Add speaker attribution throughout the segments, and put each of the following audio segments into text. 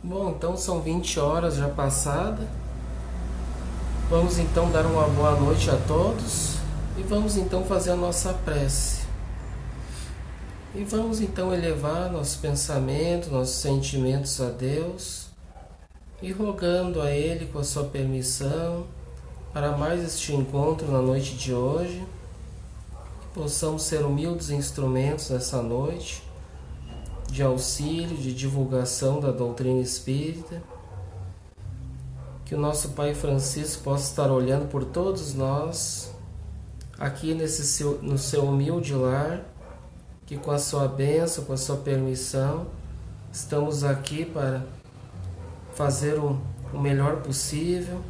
Speaker 1: Bom, então são 20 horas já passadas. Vamos então dar uma boa noite a todos e vamos então fazer a nossa prece. E vamos então elevar nossos pensamentos, nossos sentimentos a Deus e rogando a Ele com a sua permissão para mais este encontro na noite de hoje, que possamos ser humildes instrumentos nessa noite de auxílio, de divulgação da doutrina espírita, que o nosso Pai Francisco possa estar olhando por todos nós, aqui no seu humilde lar, que com a sua bênção, com a sua permissão, estamos aqui para fazer o melhor possível,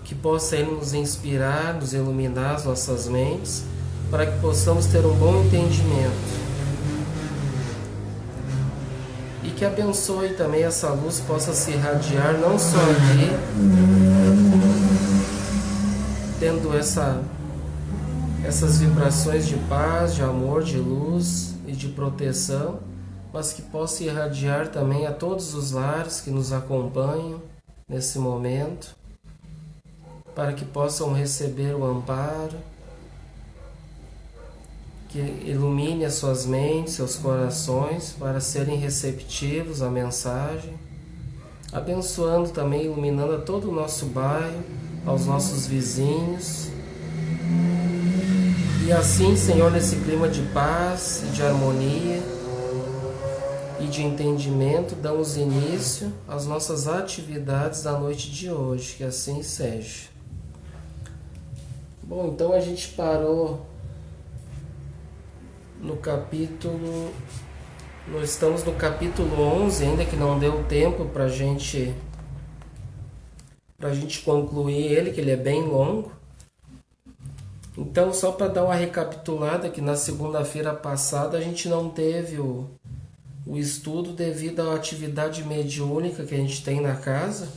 Speaker 1: que possa Ele nos inspirar, nos iluminar as nossas mentes, para que possamos ter um bom entendimento. E que abençoe também essa luz possa se irradiar não só aqui, tendo essas vibrações de paz, de amor, de luz e de proteção, mas que possa irradiar também a todos os lares que nos acompanham nesse momento, para que possam receber o amparo, que ilumine as suas mentes, seus corações, para serem receptivos à mensagem, abençoando também, iluminando a todo o nosso bairro, aos nossos vizinhos. E assim, Senhor, nesse clima de paz e de harmonia e de entendimento, damos início às nossas atividades da noite de hoje, que assim seja. Bom, então a gente parou no capítulo... Nós estamos no capítulo 11, ainda que não deu tempo para a gente concluir ele, que ele é bem longo. Então, só para dar uma recapitulada, que na segunda-feira passada a gente não teve o estudo devido à atividade mediúnica que a gente tem na casa.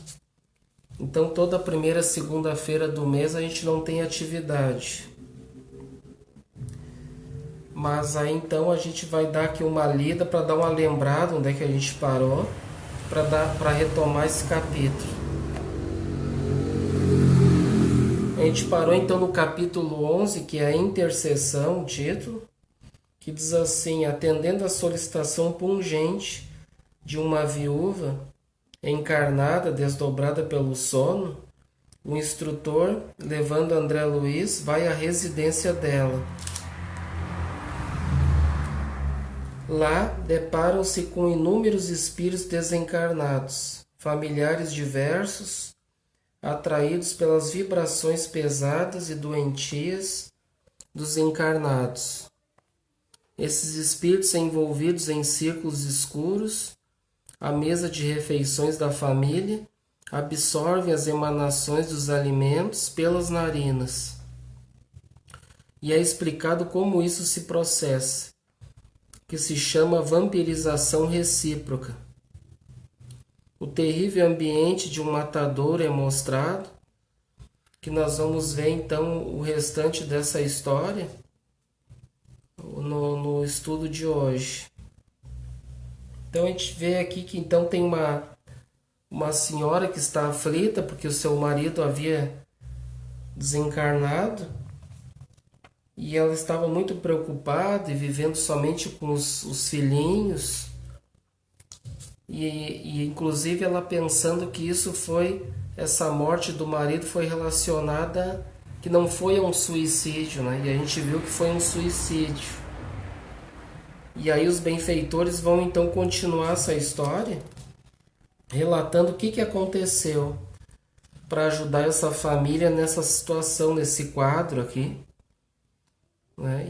Speaker 1: Então, toda a primeira segunda-feira do mês a gente não tem atividade. Mas aí então a gente vai dar aqui uma lida para dar uma lembrada onde é que a gente parou, para retomar esse capítulo. A gente parou então no capítulo 11, que é a intercessão, o título, que diz assim: atendendo à solicitação pungente de uma viúva encarnada, desdobrada pelo sono, o instrutor, levando André Luiz, vai à residência dela. Lá deparam-se com inúmeros espíritos desencarnados, familiares diversos, atraídos pelas vibrações pesadas e doentias dos encarnados. Esses espíritos envolvidos em círculos escuros, à mesa de refeições da família, absorvem as emanações dos alimentos pelas narinas. E é explicado como isso se processa, que se chama vampirização recíproca. O terrível ambiente de um matadouro é mostrado, que nós vamos ver então o restante dessa história no estudo de hoje. Então a gente vê aqui que então tem uma senhora que está aflita porque o seu marido havia desencarnado, e ela estava muito preocupada e vivendo somente com os filhinhos. E inclusive ela pensando que essa morte do marido foi relacionada, que não foi a um suicídio, né? E a gente viu que foi um suicídio. E aí os benfeitores vão então continuar essa história, relatando o que aconteceu para ajudar essa família nessa situação, nesse quadro aqui.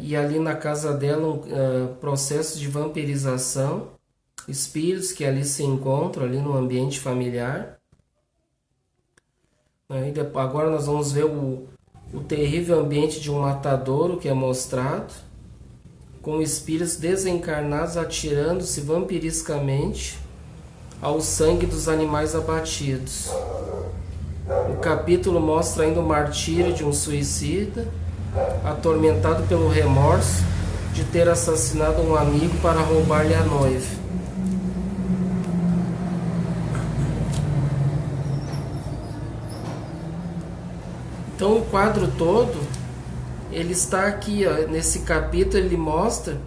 Speaker 1: E ali na casa dela um processo de vampirização, espíritos que ali se encontram ali no ambiente familiar. E agora nós vamos ver o terrível ambiente de um matadouro que é mostrado, com espíritos desencarnados atirando-se vampiriscamente ao sangue dos animais abatidos. O capítulo mostra ainda o martírio de um suicida, atormentado pelo remorso de ter assassinado um amigo para roubar-lhe a noiva. Então o quadro todo, ele está aqui, ó, nesse capítulo ele mostra,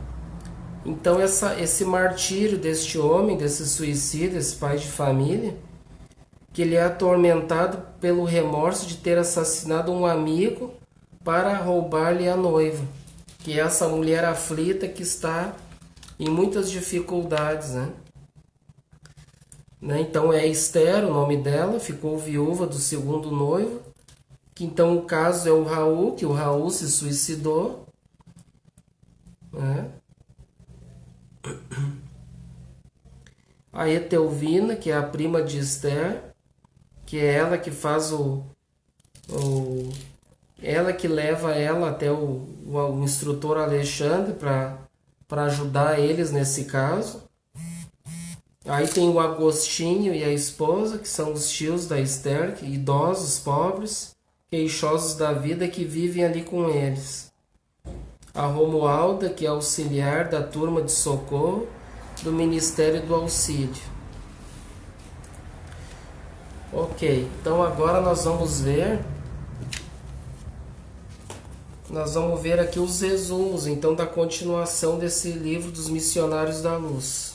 Speaker 1: então esse martírio deste homem, desse suicida, esse pai de família, que ele é atormentado pelo remorso de ter assassinado um amigo para roubar-lhe a noiva, que é essa mulher aflita que está em muitas dificuldades, né? Então é Esther, o nome dela, ficou viúva do segundo noivo, que então o caso é o Raul, que o Raul se suicidou, né? A Etelvina, que é a prima de Esther, que é ela que faz ela que leva ela até o instrutor Alexandre para ajudar eles nesse caso. Aí tem o Agostinho e a esposa, que são os tios da Esther, idosos, pobres, queixosos da vida, que vivem ali com eles. A Romualda, que é auxiliar da turma de socorro do Ministério do Auxílio. Ok, então agora nós vamos ver aqui os resumos então da continuação desse livro dos Missionários da Luz.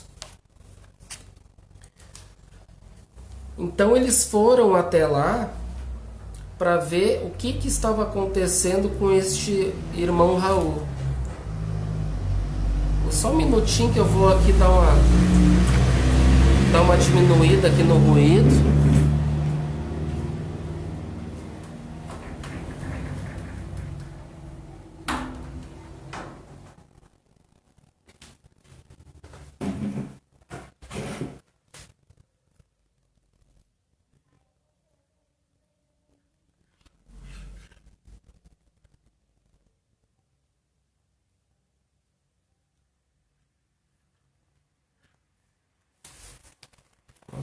Speaker 1: Então eles foram até lá para ver o que estava acontecendo com este irmão Raul. Só um minutinho que eu vou aqui dar uma diminuída aqui no ruído.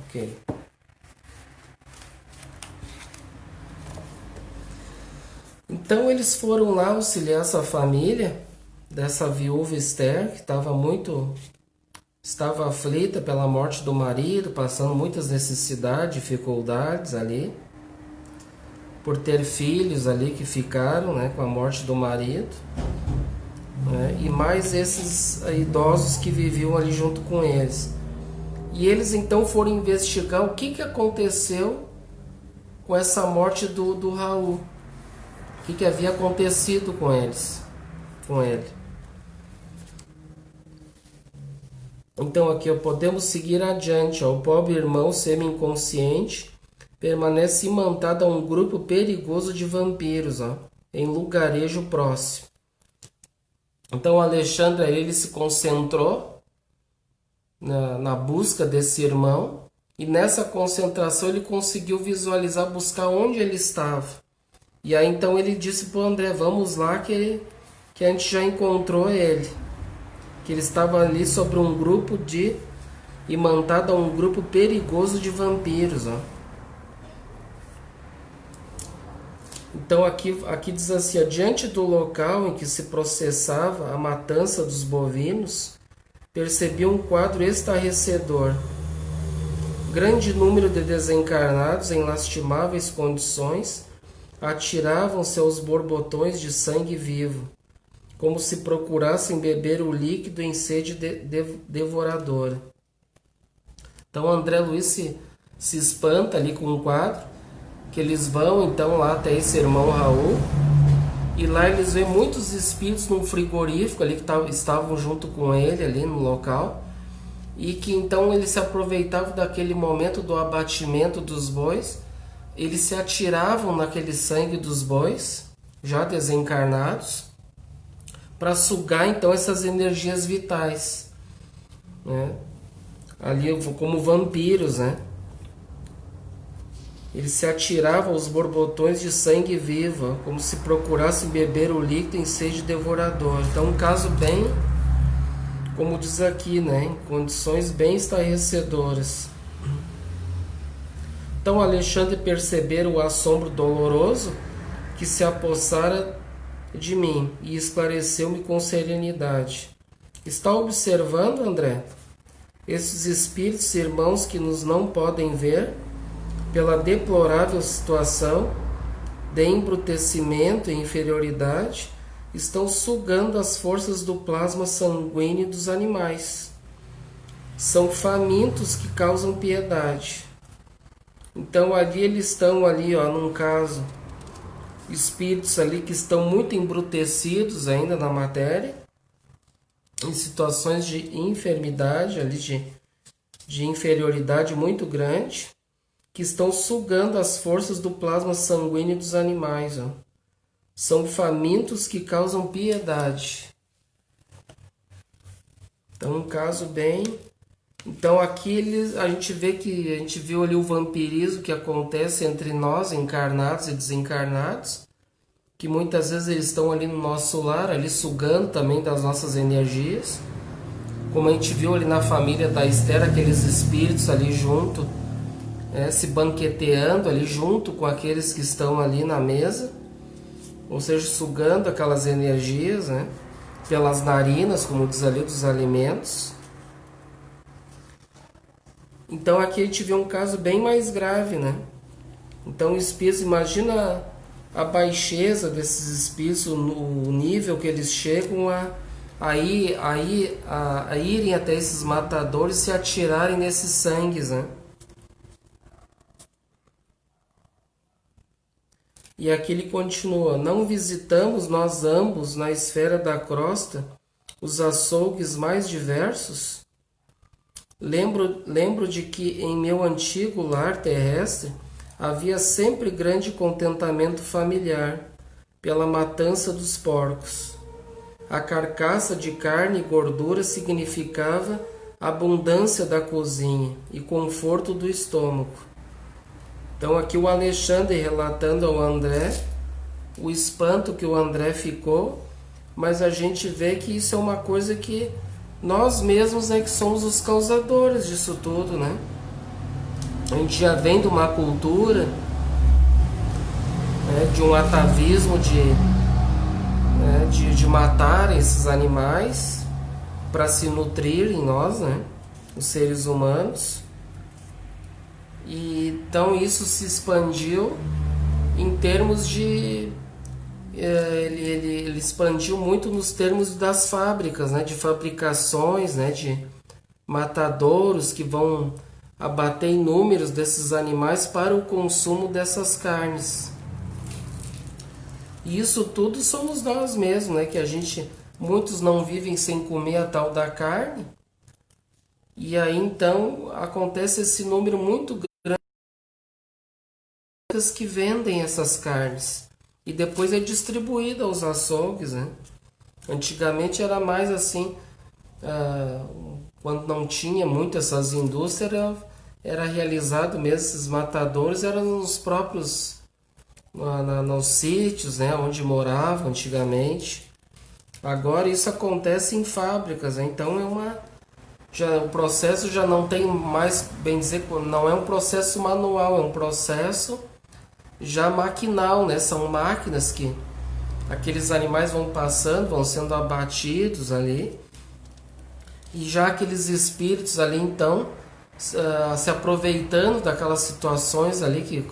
Speaker 1: Ok. Então eles foram lá auxiliar essa família dessa viúva Esther, que estava aflita pela morte do marido, passando muitas necessidades, dificuldades ali, por ter filhos ali que ficaram, né, com a morte do marido, né, e mais esses idosos que viviam ali junto com eles. E eles então foram investigar o que aconteceu com essa morte do Raul. O que havia acontecido com ele. Então aqui podemos seguir adiante. O pobre irmão semi-inconsciente permanece imantado a um grupo perigoso de vampiros, em lugarejo próximo. Então Alexandre ele se concentrou na busca desse irmão, e nessa concentração ele conseguiu visualizar, buscar onde ele estava. E aí então ele disse para o André, vamos lá que a gente já encontrou ele. Que ele estava ali sobre um grupo imantado a um grupo perigoso de vampiros. Então aqui diz assim, diante do local em que se processava a matança dos bovinos, percebi um quadro estarrecedor. Grande número de desencarnados em lastimáveis condições atiravam seus borbotões de sangue vivo, como se procurassem beber o líquido em sede devoradora. Então André Luiz se espanta ali com um quadro, que eles vão então lá até esse irmão Raul, e lá eles veem muitos espíritos num frigorífico ali que estavam junto com ele ali no local, e que então eles se aproveitavam daquele momento do abatimento dos bois, eles se atiravam naquele sangue dos bois, já desencarnados, para sugar então essas energias vitais, né? Ali como vampiros, né? Eles se atiravam aos borbotões de sangue vivo, como se procurassem beber o líquido em sede devorador. Então, um caso bem, como diz aqui, né, em condições bem estarrecedoras. Então, Alexandre percebera o assombro doloroso que se apossara de mim e esclareceu-me com serenidade. Está observando, André? Esses espíritos irmãos que nos não podem ver, pela deplorável situação de embrutecimento e inferioridade estão sugando as forças do plasma sanguíneo dos animais. São famintos que causam piedade. Então ali eles estão ali, ó, num caso, espíritos ali que estão muito embrutecidos ainda na matéria, em situações de enfermidade, ali de inferioridade muito grande, que estão sugando as forças do plasma sanguíneo dos animais. Ó. São famintos que causam piedade. Então, um caso bem... Então, aqui a gente vê que a gente viu ali o vampirismo que acontece entre nós, encarnados e desencarnados, que muitas vezes eles estão ali no nosso lar, ali sugando também das nossas energias. Como a gente viu ali na família da Esther, aqueles espíritos ali junto, se banqueteando ali junto com aqueles que estão ali na mesa, ou seja, sugando aquelas energias, né, pelas narinas, como diz ali, dos alimentos. Então aqui a gente vê um caso bem mais grave, né? Então espíritos, imagina a baixeza desses espíritos, o nível que eles chegam a irem até esses matadores e se atirarem nesses sangues, né? E aqui ele continua: não visitamos nós ambos na esfera da crosta os açougues mais diversos? Lembro de que em meu antigo lar terrestre havia sempre grande contentamento familiar pela matança dos porcos. A carcaça de carne e gordura significava abundância da cozinha e conforto do estômago. Então aqui o Alexandre relatando ao André o espanto que o André ficou, mas a gente vê que isso é uma coisa que nós mesmos é que somos os causadores disso tudo, né? A gente já vem de uma cultura, né, de um atavismo de matar esses animais para se nutrirem nós, né, os seres humanos. E então isso se expandiu em termos de... Ele expandiu muito nos termos das fábricas, né, de fabricações, né, de matadouros que vão abater inúmeros desses animais para o consumo dessas carnes. E isso tudo somos nós mesmos, né, que muitos não vivem sem comer a tal da carne. E aí então acontece esse número muito grande de que vendem essas carnes. E depois é distribuída aos açougues, né? Antigamente era mais assim, quando não tinha muito essas indústrias, era realizado mesmo, esses matadores eram nos próprios, nos sítios, né, onde moravam antigamente. Agora isso acontece em fábricas, né? Então o processo já não tem mais, bem dizer, não é um processo manual, é um processo já maquinal, né? São máquinas que aqueles animais vão passando, vão sendo abatidos ali, e já aqueles espíritos ali então se aproveitando daquelas situações ali que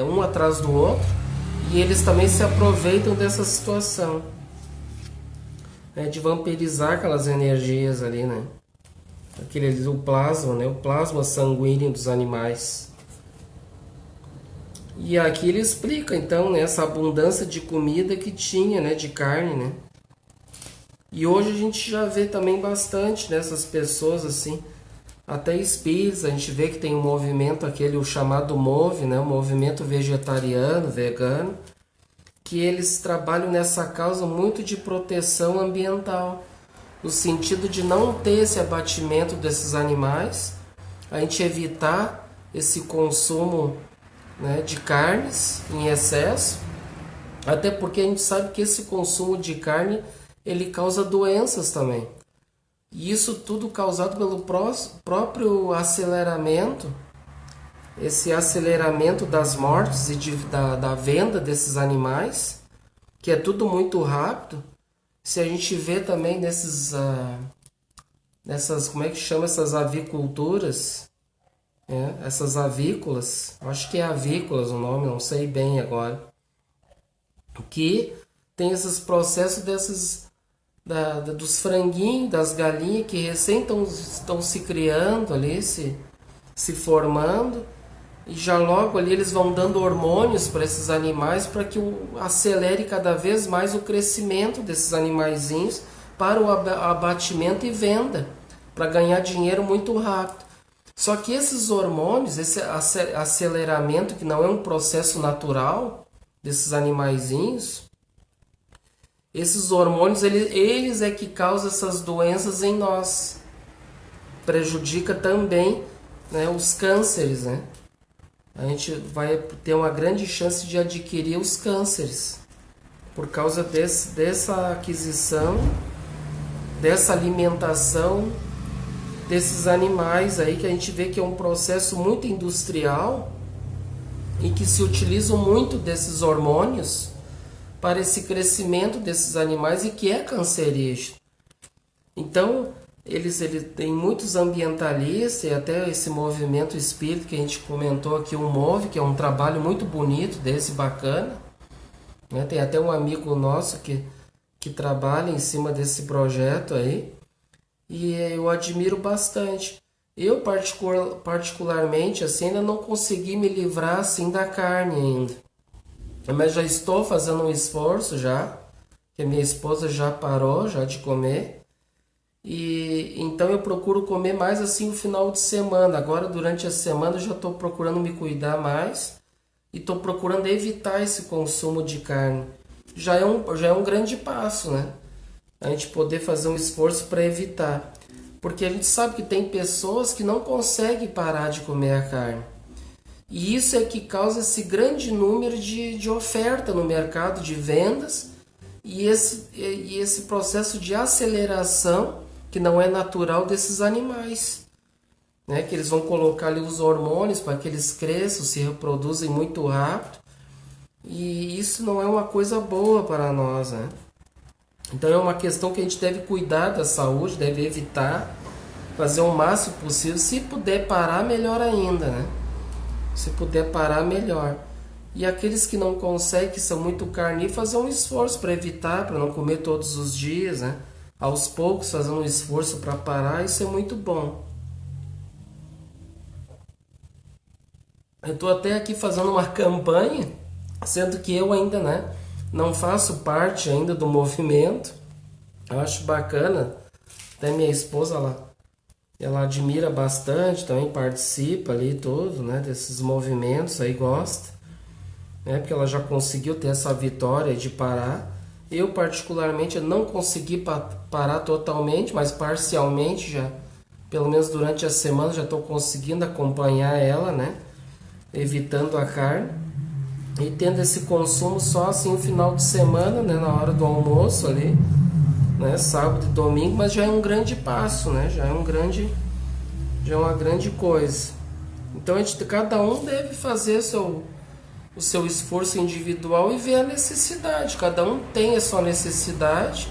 Speaker 1: um atrás do outro, e eles também se aproveitam dessa situação, né, de vampirizar aquelas energias ali, né? O plasma, né? O plasma sanguíneo dos animais. E aqui ele explica então, né, essa abundância de comida que tinha, né, de carne, né? E hoje a gente já vê também bastante nessas pessoas assim, até espíritos, a gente vê que tem um movimento aquele, o chamado MOVE, né, o movimento vegetariano, vegano, que eles trabalham nessa causa muito de proteção ambiental, no sentido de não ter esse abatimento desses animais, a gente evitar esse consumo, né, de carnes em excesso, até porque a gente sabe que esse consumo de carne ele causa doenças também. E isso tudo causado pelo próprio aceleramento, esse aceleramento das mortes e da venda desses animais, que é tudo muito rápido. Se a gente vê também nessas, como é que chama essas aviculturas, essas avícolas, acho que é avícolas o nome, não sei bem agora. que tem esses processos dos franguinhos, das galinhas que recém estão se criando ali, se formando, e já logo ali eles vão dando hormônios para esses animais para que acelere cada vez mais o crescimento desses animaizinhos para o abatimento e venda, para ganhar dinheiro muito rápido. Só que esses hormônios, esse aceleramento, que não é um processo natural desses animaizinhos, esses hormônios, eles é que causam essas doenças em nós. Prejudica também, né, os cânceres, né? A gente vai ter uma grande chance de adquirir os cânceres por causa dessa aquisição, dessa alimentação desses animais aí, que a gente vê que é um processo muito industrial e que se utilizam muito desses hormônios para esse crescimento desses animais e que é cancerígeno. Então, ele tem muitos ambientalistas e até esse movimento espírita que a gente comentou aqui, o MOVE, que é um trabalho muito bonito desse, bacana, né? Tem até um amigo nosso que trabalha em cima desse projeto aí, e eu admiro bastante. Eu particularmente assim, ainda não consegui me livrar assim da carne ainda, mas já estou fazendo um esforço já, que a minha esposa já parou já de comer. E então eu procuro comer mais assim no final de semana. Agora durante a semana eu já estou procurando me cuidar mais e estou procurando evitar esse consumo de carne. Já é um grande passo, né? A gente poder fazer um esforço para evitar. Porque a gente sabe que tem pessoas que não conseguem parar de comer a carne. E isso é que causa esse grande número de oferta no mercado, de vendas, e esse processo de aceleração que não é natural desses animais, né? Que eles vão colocar ali os hormônios para que eles cresçam, se reproduzem muito rápido, e isso não é uma coisa boa para nós, né? Então é uma questão que a gente deve cuidar da saúde, deve evitar, fazer o máximo possível. Se puder parar, melhor ainda, né? Se puder parar, melhor. E aqueles que não conseguem, que são muito carnívoros, fazer um esforço para evitar, para não comer todos os dias, né? Aos poucos, fazendo um esforço para parar, isso é muito bom. Eu estou até aqui fazendo uma campanha, sendo que eu ainda, né, não faço parte ainda do movimento. Eu acho bacana, até minha esposa, ela admira bastante, também participa ali todo, né, desses movimentos aí, gosta, né, porque ela já conseguiu ter essa vitória de parar. Eu particularmente não consegui parar totalmente, mas parcialmente já, pelo menos durante a semana já estou conseguindo acompanhar ela, né, evitando a carne e tendo esse consumo só assim no final de semana, né, na hora do almoço ali, né, sábado e domingo, mas já é um grande passo, né, já é uma grande coisa. Então cada um deve fazer o seu esforço individual e ver a necessidade. Cada um tem a sua necessidade,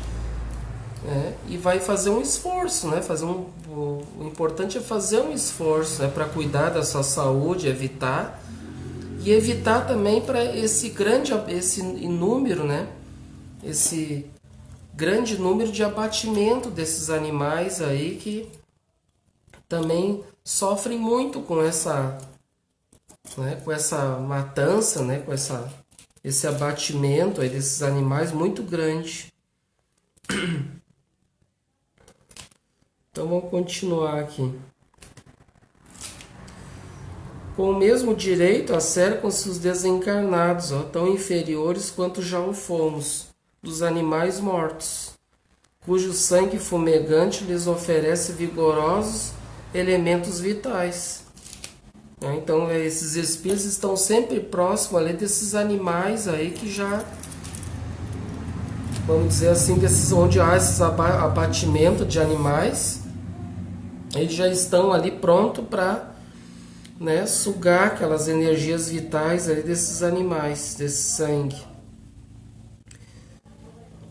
Speaker 1: né, e vai fazer um esforço, né, o importante é fazer um esforço, né, para cuidar da sua saúde, evitar também para esse número, né, esse grande número de abatimento desses animais aí que também sofrem muito com essa, né, com essa matança, né, com esse abatimento aí desses animais muito grande. Então vamos continuar aqui. Com o mesmo direito acercam-se os desencarnados, tão inferiores quanto já o fomos, dos animais mortos, cujo sangue fumegante lhes oferece vigorosos elementos vitais. Então esses espíritos estão sempre próximos ali desses animais aí que já, vamos dizer assim, onde há esses abatimento de animais, eles já estão ali pronto para, né, sugar aquelas energias vitais ali desses animais, desse sangue.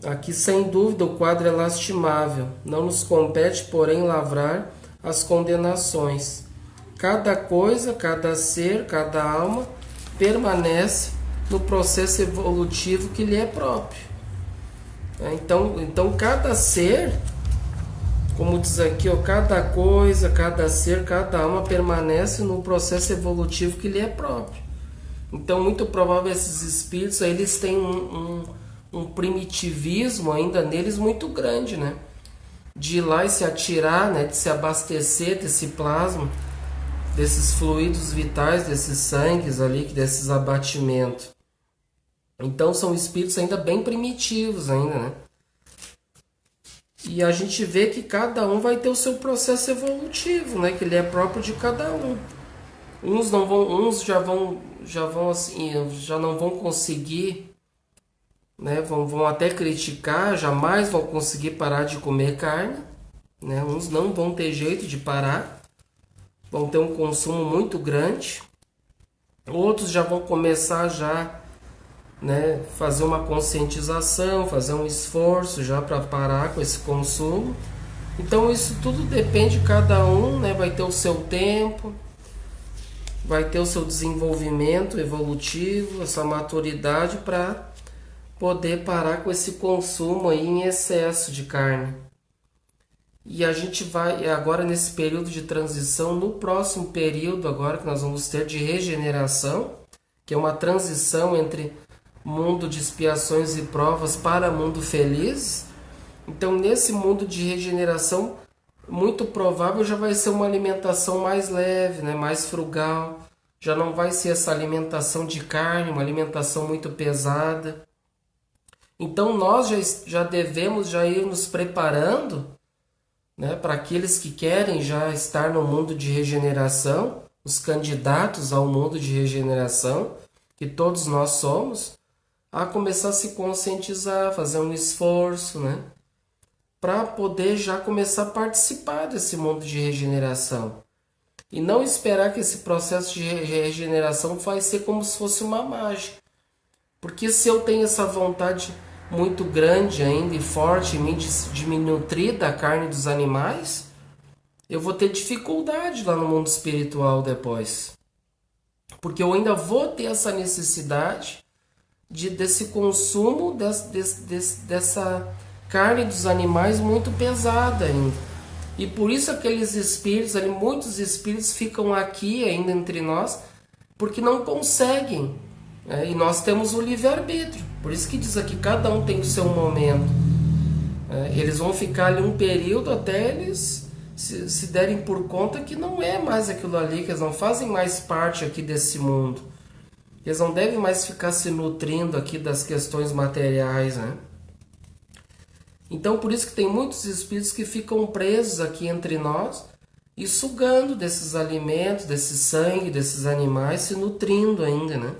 Speaker 1: Aqui sem dúvida o quadro é lastimável, não nos compete porém lavrar as condenações. Cada coisa, cada ser, cada alma permanece no processo evolutivo que lhe é próprio. Então cada ser, como diz aqui, ó, cada coisa, cada ser, cada alma permanece no processo evolutivo que lhe é próprio. Então, muito provável esses espíritos, eles têm um primitivismo ainda neles muito grande, né? De ir lá e se atirar, né? De se abastecer desse plasma, desses fluidos vitais, desses sangues ali, desses abatimentos. Então, são espíritos ainda bem primitivos ainda, né? E a gente vê que cada um vai ter o seu processo evolutivo, né? Que ele é próprio de cada um. Uns não vão, uns já vão assim, já não vão conseguir, né? Vão até criticar, jamais vão conseguir parar de comer carne, né? Uns não vão ter jeito de parar, vão ter um consumo muito grande. Outros já vão começar já, né, fazer uma conscientização, fazer um esforço já para parar com esse consumo. Então isso tudo depende de cada um, né? Vai ter o seu tempo, vai ter o seu desenvolvimento evolutivo, essa maturidade para poder parar com esse consumo aí em excesso de carne. E a gente vai agora nesse período de transição, no próximo período agora que nós vamos ter de regeneração, que é uma transição entre mundo de expiações e provas para mundo feliz. Então nesse mundo de regeneração, muito provável já vai ser uma alimentação mais leve, né? Mais frugal. Já não vai ser essa alimentação de carne, uma alimentação muito pesada. Então nós já devemos já ir nos preparando, né? Para aqueles que querem já estar no mundo de regeneração, os candidatos ao mundo de regeneração, que todos nós somos, a começar a se conscientizar, fazer um esforço, né? Para poder já começar a participar desse mundo de regeneração. E não esperar que esse processo de regeneração vai ser como se fosse uma mágica. Porque se eu tenho essa vontade muito grande ainda e forte em mim de me nutrir da carne dos animais, eu vou ter dificuldade lá no mundo espiritual depois. Porque eu ainda vou ter essa necessidade desse consumo dessa carne dos animais muito pesada ainda. E por isso aqueles espíritos, ali, muitos espíritos ficam aqui ainda entre nós, porque não conseguem. Né? E nós temos o livre-arbítrio. Por isso que diz aqui, cada um tem o seu momento. Eles vão ficar ali um período até eles se derem por conta que não é mais aquilo ali, que eles não fazem mais parte aqui desse mundo. Eles não devem mais ficar se nutrindo aqui das questões materiais, né? Então, por isso que tem muitos espíritos que ficam presos aqui entre nós e sugando desses alimentos, desse sangue, desses animais, se nutrindo ainda, né?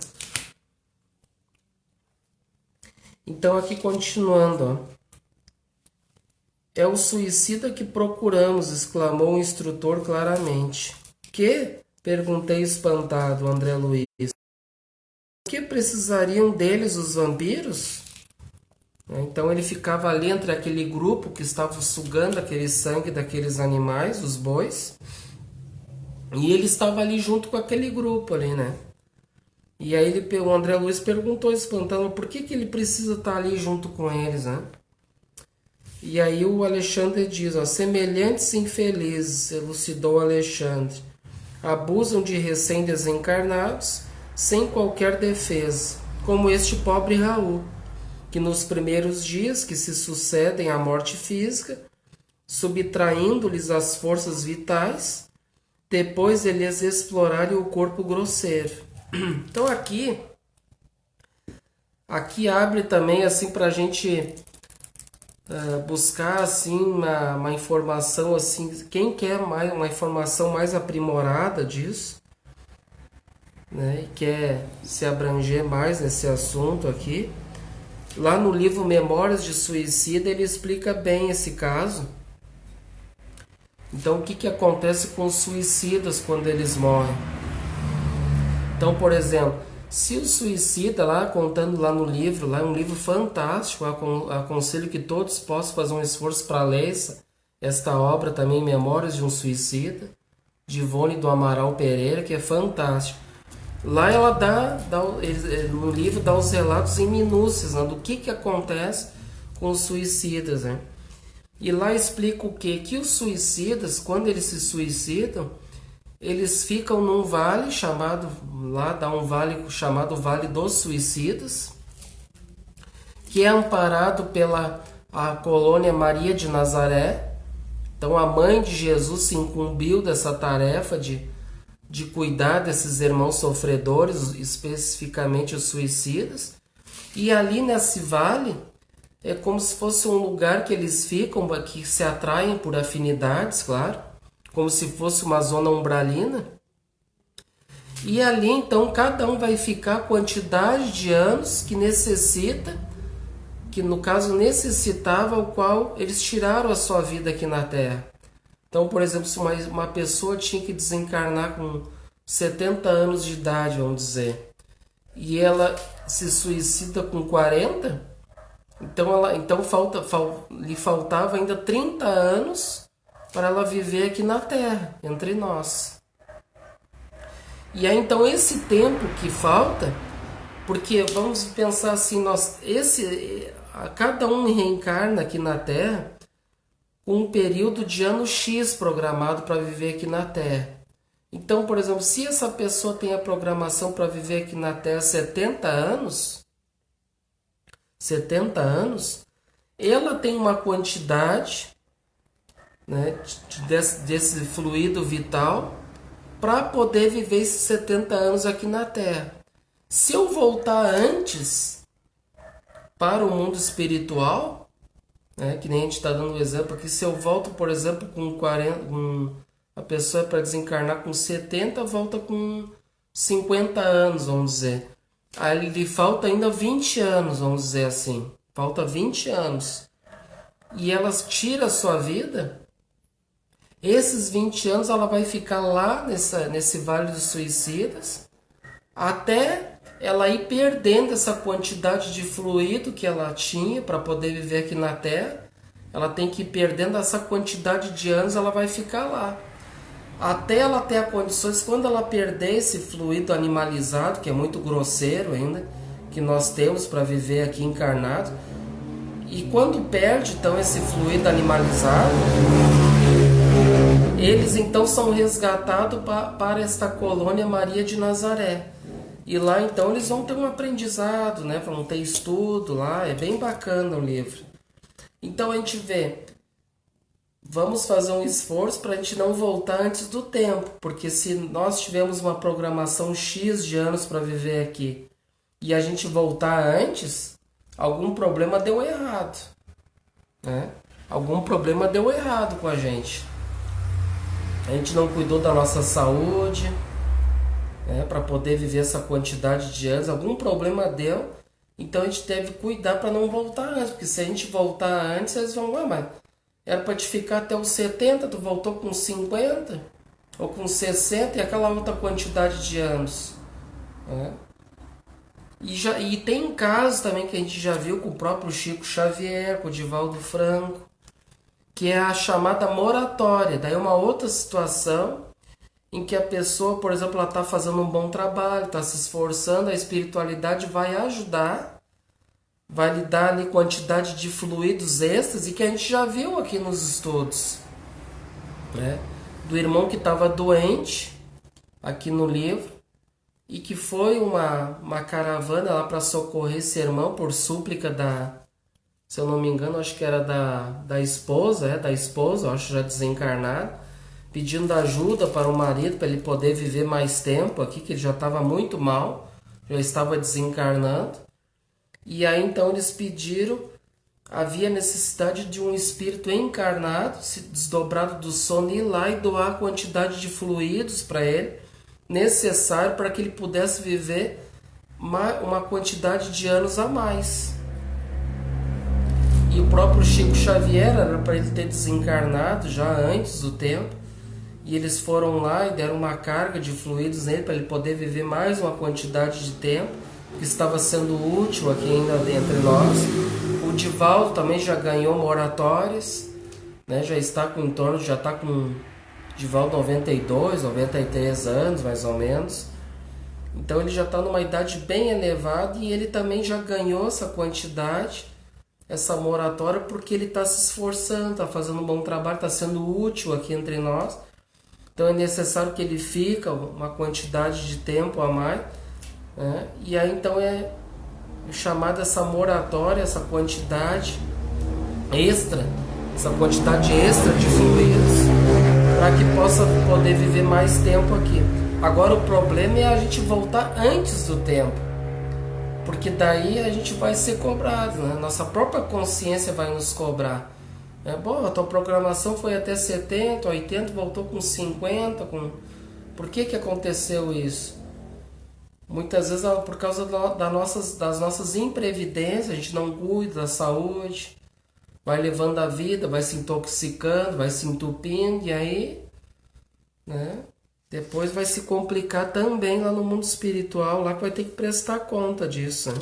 Speaker 1: Então, aqui continuando, ó. É o suicida que procuramos, exclamou o instrutor claramente. Que? Perguntei espantado, André Luiz. Por que precisariam deles os vampiros? Então ele ficava ali entre aquele grupo que estava sugando aquele sangue daqueles animais, os bois, e ele estava ali junto com aquele grupo ali, né? E aí o André Luiz perguntou espantando por que ele precisa estar ali junto com eles, né? E aí o Alexandre diz, ó, semelhantes infelizes, elucidou Alexandre, abusam de recém-desencarnados sem qualquer defesa, como este pobre Raul, que nos primeiros dias que se sucedem à morte física, subtraindo-lhes as forças vitais, depois de lhes explorarem o corpo grosseiro. Então aqui abre também assim para a gente buscar assim uma informação assim, quem quer mais uma informação mais aprimorada disso, né, e quer se abranger mais nesse assunto aqui. Lá no livro Memórias de Suicida ele explica bem esse caso. Então o que acontece com os suicidas quando eles morrem? Então, por exemplo, se o suicida, lá contando lá no livro, lá é um livro fantástico, aconselho que todos possam fazer um esforço para ler esta obra também, Memórias de um Suicida, de Ivone do Amaral Pereira, que é fantástico. Lá ela no livro dá os relatos em minúcias, né, do que acontece com os suicidas, né? E lá explica o quê? Que os suicidas, quando eles se suicidam, eles ficam num vale chamado, lá dá um vale chamado Vale dos Suicidas, que é amparado pela a colônia Maria de Nazaré. Então a mãe de Jesus se incumbiu dessa tarefa de cuidar desses irmãos sofredores, especificamente os suicidas. E ali nesse vale é como se fosse um lugar que eles ficam, que se atraem por afinidades, claro, como se fosse uma zona umbralina. E ali então cada um vai ficar a quantidade de anos que necessita, que no caso necessitava, o qual eles tiraram a sua vida aqui na Terra. Então, por exemplo, se uma pessoa tinha que desencarnar com 70 anos de idade, vamos dizer, e ela se suicida com 40, então lhe faltava ainda 30 anos para ela viver aqui na Terra, entre nós. E aí então esse tempo que falta, porque vamos pensar assim, cada um reencarna aqui na Terra com um período de ano X programado para viver aqui na Terra. Então, por exemplo, se essa pessoa tem a programação para viver aqui na Terra 70 anos, ela tem uma quantidade, né, desse fluido vital para poder viver esses 70 anos aqui na Terra. Se eu voltar antes para o mundo espiritual, né, que nem a gente está dando um exemplo aqui, se eu volto, por exemplo, com 40, a pessoa é para desencarnar com 70, volta com 50 anos, vamos dizer. Aí lhe falta ainda 20 anos, vamos dizer assim. Falta 20 anos. E ela tira a sua vida. Esses 20 anos ela vai ficar lá nesse Vale dos Suicidas, até ela ir perdendo essa quantidade de fluido que ela tinha para poder viver aqui na Terra. Ela tem que ir perdendo essa quantidade de anos, ela vai ficar lá. Até ela ter as condições, quando ela perder esse fluido animalizado, que é muito grosseiro ainda, que nós temos para viver aqui encarnado, e quando perde então esse fluido animalizado, eles então são resgatados para esta colônia Maria de Nazaré. E lá então eles vão ter um aprendizado, né? Vão ter estudo lá, é bem bacana o livro. Então a gente vê, vamos fazer um esforço para a gente não voltar antes do tempo, porque se nós tivermos uma programação X de anos para viver aqui e a gente voltar antes, algum problema deu errado, né? Algum problema deu errado com a gente. A gente não cuidou da nossa saúde, né, para poder viver essa quantidade de anos. Algum problema deu, então a gente deve cuidar para não voltar antes, porque se a gente voltar antes, eles vão, mas era para te ficar até os 70, tu voltou com 50 ou com 60 e aquela outra quantidade de anos, né? E tem casos também que a gente já viu com o próprio Chico Xavier, com o Divaldo Franco, que é a chamada moratória. Daí é uma outra situação em que a pessoa, por exemplo, ela está fazendo um bom trabalho, está se esforçando, a espiritualidade vai ajudar, vai lhe dar ali quantidade de fluidos extras, e que a gente já viu aqui nos estudos, né? Do irmão que estava doente, aqui no livro, e que foi uma caravana lá para socorrer esse irmão por súplica se eu não me engano, acho que era da esposa, acho já desencarnada, pedindo ajuda para o marido, para ele poder viver mais tempo aqui, que ele já estava muito mal, já estava desencarnando. E aí então eles pediram, havia necessidade de um espírito encarnado, se desdobrado do sono, ir lá e doar a quantidade de fluidos para ele, necessário para que ele pudesse viver uma quantidade de anos a mais. E o próprio Chico Xavier era para ele ter desencarnado já antes do tempo, e eles foram lá e deram uma carga de fluidos nele para ele poder viver mais uma quantidade de tempo, que estava sendo útil aqui ainda entre nós. O Divaldo também já ganhou moratórias, né? Já está com Divaldo 92, 93 anos mais ou menos. Então ele já está numa idade bem elevada e ele também já ganhou essa quantidade, essa moratória, porque ele está se esforçando, está fazendo um bom trabalho, está sendo útil aqui entre nós. Então é necessário que ele fique uma quantidade de tempo a mais, né? E aí então é chamada essa moratória, essa quantidade extra, de fluidos, para que possa poder viver mais tempo aqui. Agora o problema é a gente voltar antes do tempo, porque daí a gente vai ser cobrado, né? Nossa própria consciência vai nos cobrar. Bom, a tua programação foi até 70, 80, voltou com 50, Por que aconteceu isso? Muitas vezes por causa das nossas imprevidências, a gente não cuida da saúde, vai levando a vida, vai se intoxicando, vai se entupindo, e aí, né, depois vai se complicar também lá no mundo espiritual, lá que vai ter que prestar conta disso, né?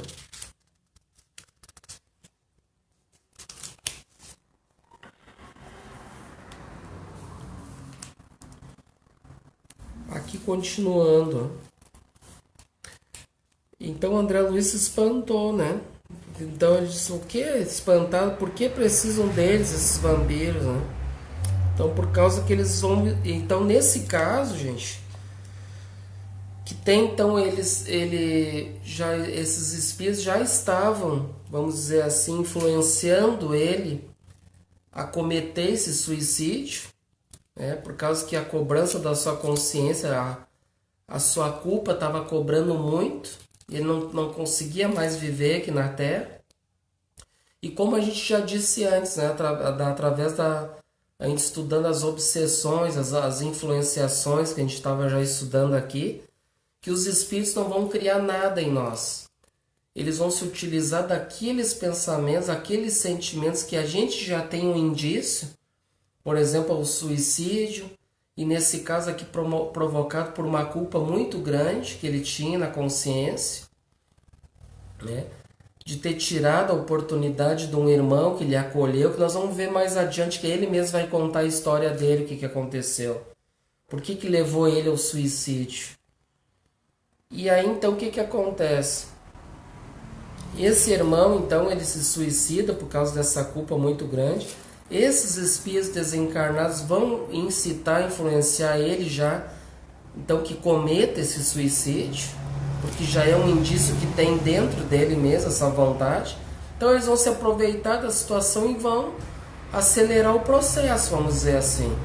Speaker 1: Aqui continuando. Então André Luiz se espantou, né? Então ele disse, o que? Espantado? Por que precisam deles, esses vampiros, né? Então por causa que eles vão... Então nesse caso, gente, que tem então esses espíritos já estavam, vamos dizer assim, influenciando ele a cometer esse suicídio, né? Por causa que a cobrança da sua consciência, a sua culpa estava cobrando muito. Ele não conseguia mais viver aqui na Terra. E como a gente já disse antes, né, através a gente estudando as obsessões, as influenciações que a gente estava já estudando aqui, que os espíritos não vão criar nada em nós. Eles vão se utilizar daqueles pensamentos, aqueles sentimentos que a gente já tem um indício, por exemplo, o suicídio, e nesse caso aqui provocado por uma culpa muito grande que ele tinha na consciência, né? De ter tirado a oportunidade de um irmão que lhe acolheu, que nós vamos ver mais adiante, que ele mesmo vai contar a história dele, o que aconteceu. Por que levou ele ao suicídio? E aí então o que acontece? Esse irmão então ele se suicida por causa dessa culpa muito grande. Esses espíritos desencarnados vão incitar, influenciar ele já, então que cometa esse suicídio, porque já é um indício que tem dentro dele mesmo essa vontade. Então eles vão se aproveitar da situação e vão acelerar o processo, vamos dizer assim.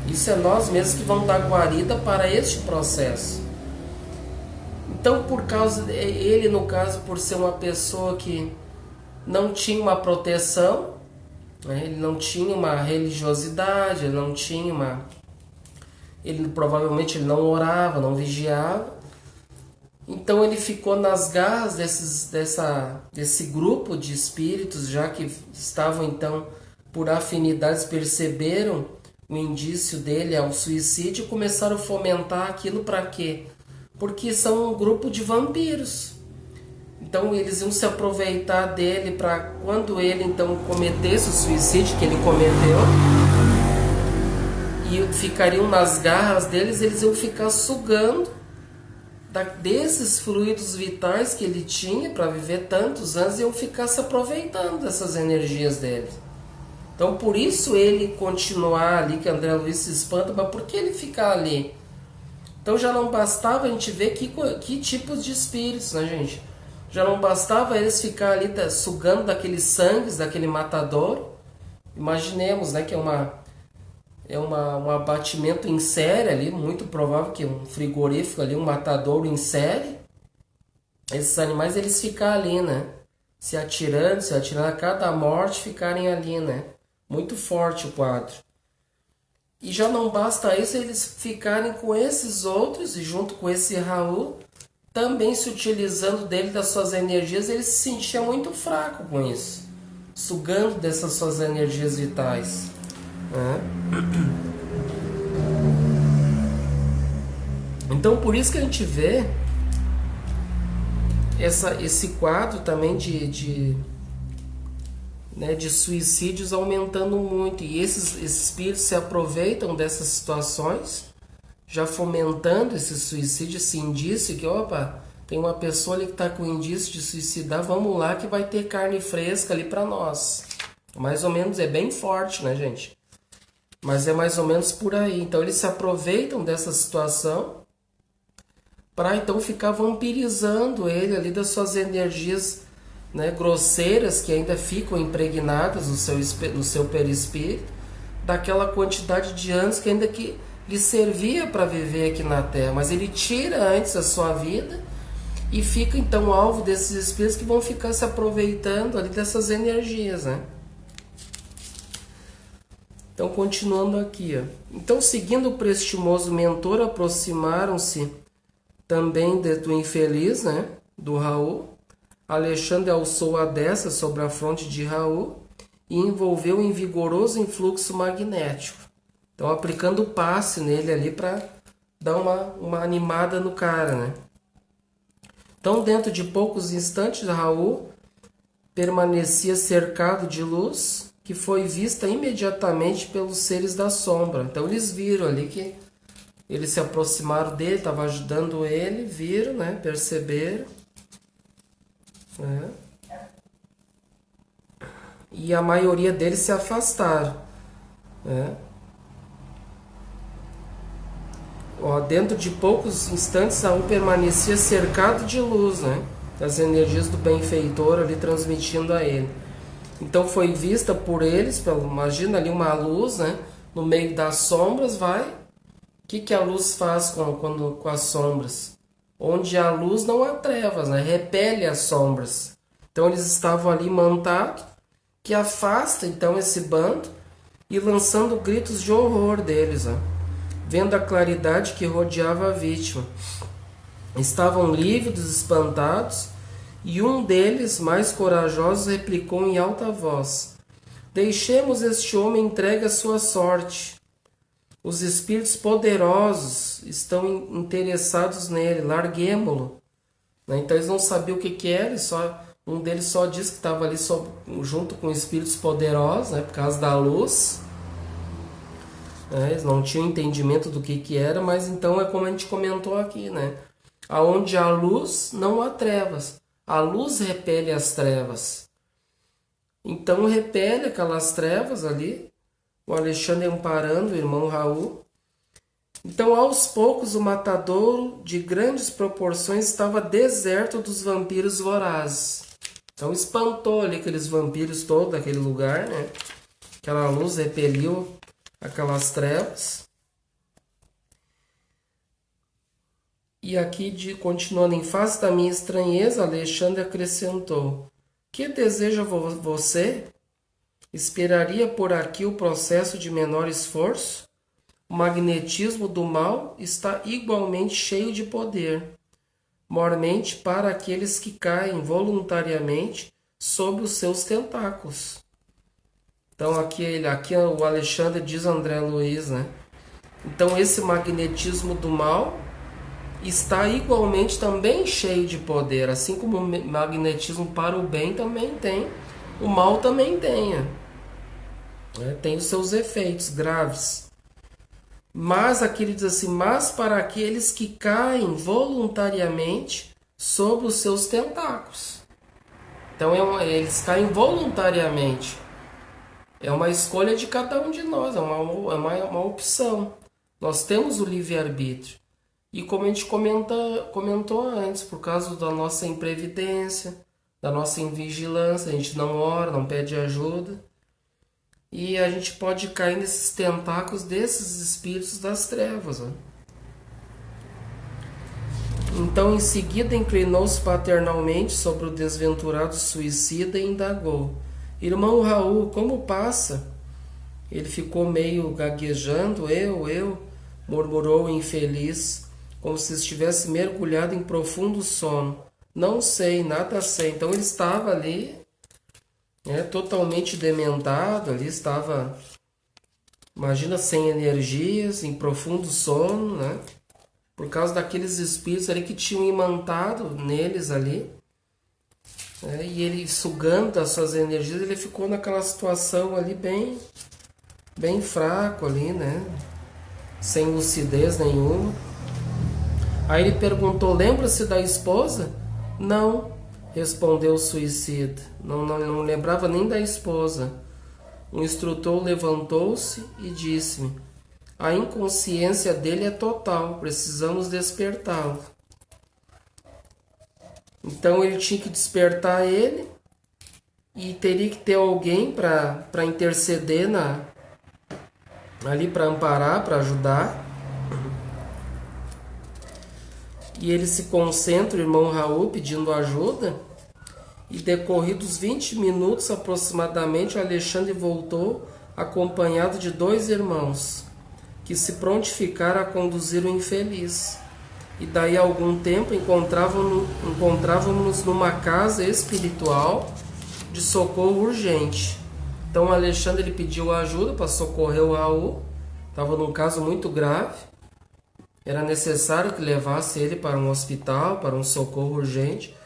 Speaker 1: Isso é nós mesmos que vamos dar guarida para este processo. Então por causa ele, no caso, por ser uma pessoa que não tinha uma proteção, ele não tinha uma religiosidade, ele provavelmente ele não orava, não vigiava. Então ele ficou nas garras desse grupo de espíritos, já que estavam então por afinidades, perceberam o indício dele ao suicídio e começaram a fomentar aquilo para quê? Porque são um grupo de vampiros. Então eles iam se aproveitar dele para quando ele então cometesse o suicídio que ele cometeu e ficariam nas garras deles, eles iam ficar sugando desses fluidos vitais que ele tinha para viver tantos anos e iam ficar se aproveitando dessas energias dele. Então por isso ele continuar ali, que André Luiz se espanta, mas por que ele ficar ali? Então já não bastava a gente ver que tipos de espíritos, né, gente? Já não bastava eles ficar ali sugando daqueles sangues, daquele matador. Imaginemos, né, que é um abatimento em série ali, muito provável que um frigorífico ali, um matadouro em série. Esses animais, eles ficam ali, né? Se atirando a cada morte, ficarem ali, né? Muito forte o quadro. E já não basta isso, eles ficarem com esses outros, e junto com esse Raul, também se utilizando dele, das suas energias, ele se sentia muito fraco com isso, sugando dessas suas energias vitais, né? Então por isso que a gente vê esse quadro também de suicídios aumentando muito, e esses espíritos se aproveitam dessas situações já fomentando esse suicídio, esse indício que, opa, tem uma pessoa ali que está com indício de suicidar, vamos lá que vai ter carne fresca ali para nós. Mais ou menos, é bem forte, né, gente? Mas é mais ou menos por aí. Então eles se aproveitam dessa situação para então ficar vampirizando ele ali das suas energias, né, grosseiras que ainda ficam impregnadas no seu perispírito, daquela quantidade de anos que ainda que lhe servia para viver aqui na Terra. Mas ele tira antes a sua vida e fica então alvo desses espíritos que vão ficar se aproveitando ali dessas energias, né? Então, continuando aqui, ó. Então, seguindo o prestimoso mentor, aproximaram-se também do infeliz, né, do Raul. Alexandre alçou a destra sobre a fronte de Raul e envolveu em vigoroso influxo magnético. Então, aplicando o passe nele ali para dar uma animada no cara, né? Então, dentro de poucos instantes, Raul permanecia cercado de luz, que foi vista imediatamente pelos seres da sombra. Então eles viram ali que eles se aproximaram dele, estavam ajudando ele, viram, né? Perceberam. Né? E a maioria deles se afastaram. Né? Ó, dentro de poucos instantes, Raul permanecia cercado de luz, né? Das energias do benfeitor ali transmitindo a ele. Então foi vista por eles, imagina ali uma luz, né? No meio das sombras, vai. O que a luz faz com as sombras? Onde há luz não há trevas, né? Repele as sombras. Então eles estavam ali imantados, que afasta então esse bando e lançando gritos de horror deles, né? Vendo a claridade que rodeava a vítima. Estavam lívidos, espantados. E um deles, mais corajoso, replicou em alta voz: deixemos este homem entregue à sua sorte. Os espíritos poderosos estão interessados nele, larguemo-lo. Então eles não sabiam o que era, um deles só disse que estava ali junto com espíritos poderosos, né, por causa da luz. Eles não tinham entendimento do que era, mas então é como a gente comentou aqui, né? Aonde há luz, não há trevas. A luz repele as trevas. Então repele aquelas trevas ali. O Alexandre amparando o irmão Raul. Então aos poucos o matadouro de grandes proporções estava deserto dos vampiros vorazes. Então espantou ali aqueles vampiros todos daquele lugar, né? Aquela luz repeliu aquelas trevas. E aqui, continuando em face da minha estranheza, Alexandre acrescentou: que deseja você? Esperaria por aqui o processo de menor esforço? O magnetismo do mal está igualmente cheio de poder, mormente para aqueles que caem voluntariamente sob os seus tentáculos. Então aqui o Alexandre diz a André Luiz, né? Então esse magnetismo do mal está igualmente também cheio de poder, assim como o magnetismo para o bem também tem, o mal também tem, né? Tem os seus efeitos graves. Mas aqui ele diz assim: mas para aqueles que caem voluntariamente sob os seus tentáculos. Então eles caem voluntariamente. É uma escolha de cada um de nós, é uma opção. Nós temos o livre-arbítrio. E como a gente comentou antes, por causa da nossa imprevidência, da nossa invigilância, a gente não ora, não pede ajuda. E a gente pode cair nesses tentáculos desses espíritos das trevas. Né? Então, em seguida, inclinou-se paternalmente sobre o desventurado suicida e indagou: irmão Raul, como passa? Ele ficou meio gaguejando. Eu, murmurou o infeliz, como se estivesse mergulhado em profundo sono. Não sei, nada sei. Então ele estava ali, totalmente dementado, ali estava, imagina, sem energias, em profundo sono, né? Por causa daqueles espíritos ali que tinham imantado neles ali. E ele sugando as suas energias, ele ficou naquela situação ali bem fraco ali, né? sem lucidez nenhuma. Aí ele perguntou: lembra-se da esposa? Não, respondeu o suicida. Não lembrava nem da esposa. O instrutor levantou-se e disse-me: a inconsciência dele é total, precisamos despertá-lo. Então ele tinha que despertar ele e teria que ter alguém para interceder ali, para amparar, para ajudar. E ele se concentra, o irmão Raul, pedindo ajuda. E decorridos 20 minutos aproximadamente, o Alexandre voltou acompanhado de 2 irmãos, que se prontificaram a conduzir o infeliz. E daí a algum tempo encontrávamos numa casa espiritual de socorro urgente. Então o Alexandre ele pediu ajuda para socorrer o Raul. Estava num caso muito grave. Era necessário que levasse ele para um hospital, para um socorro urgente.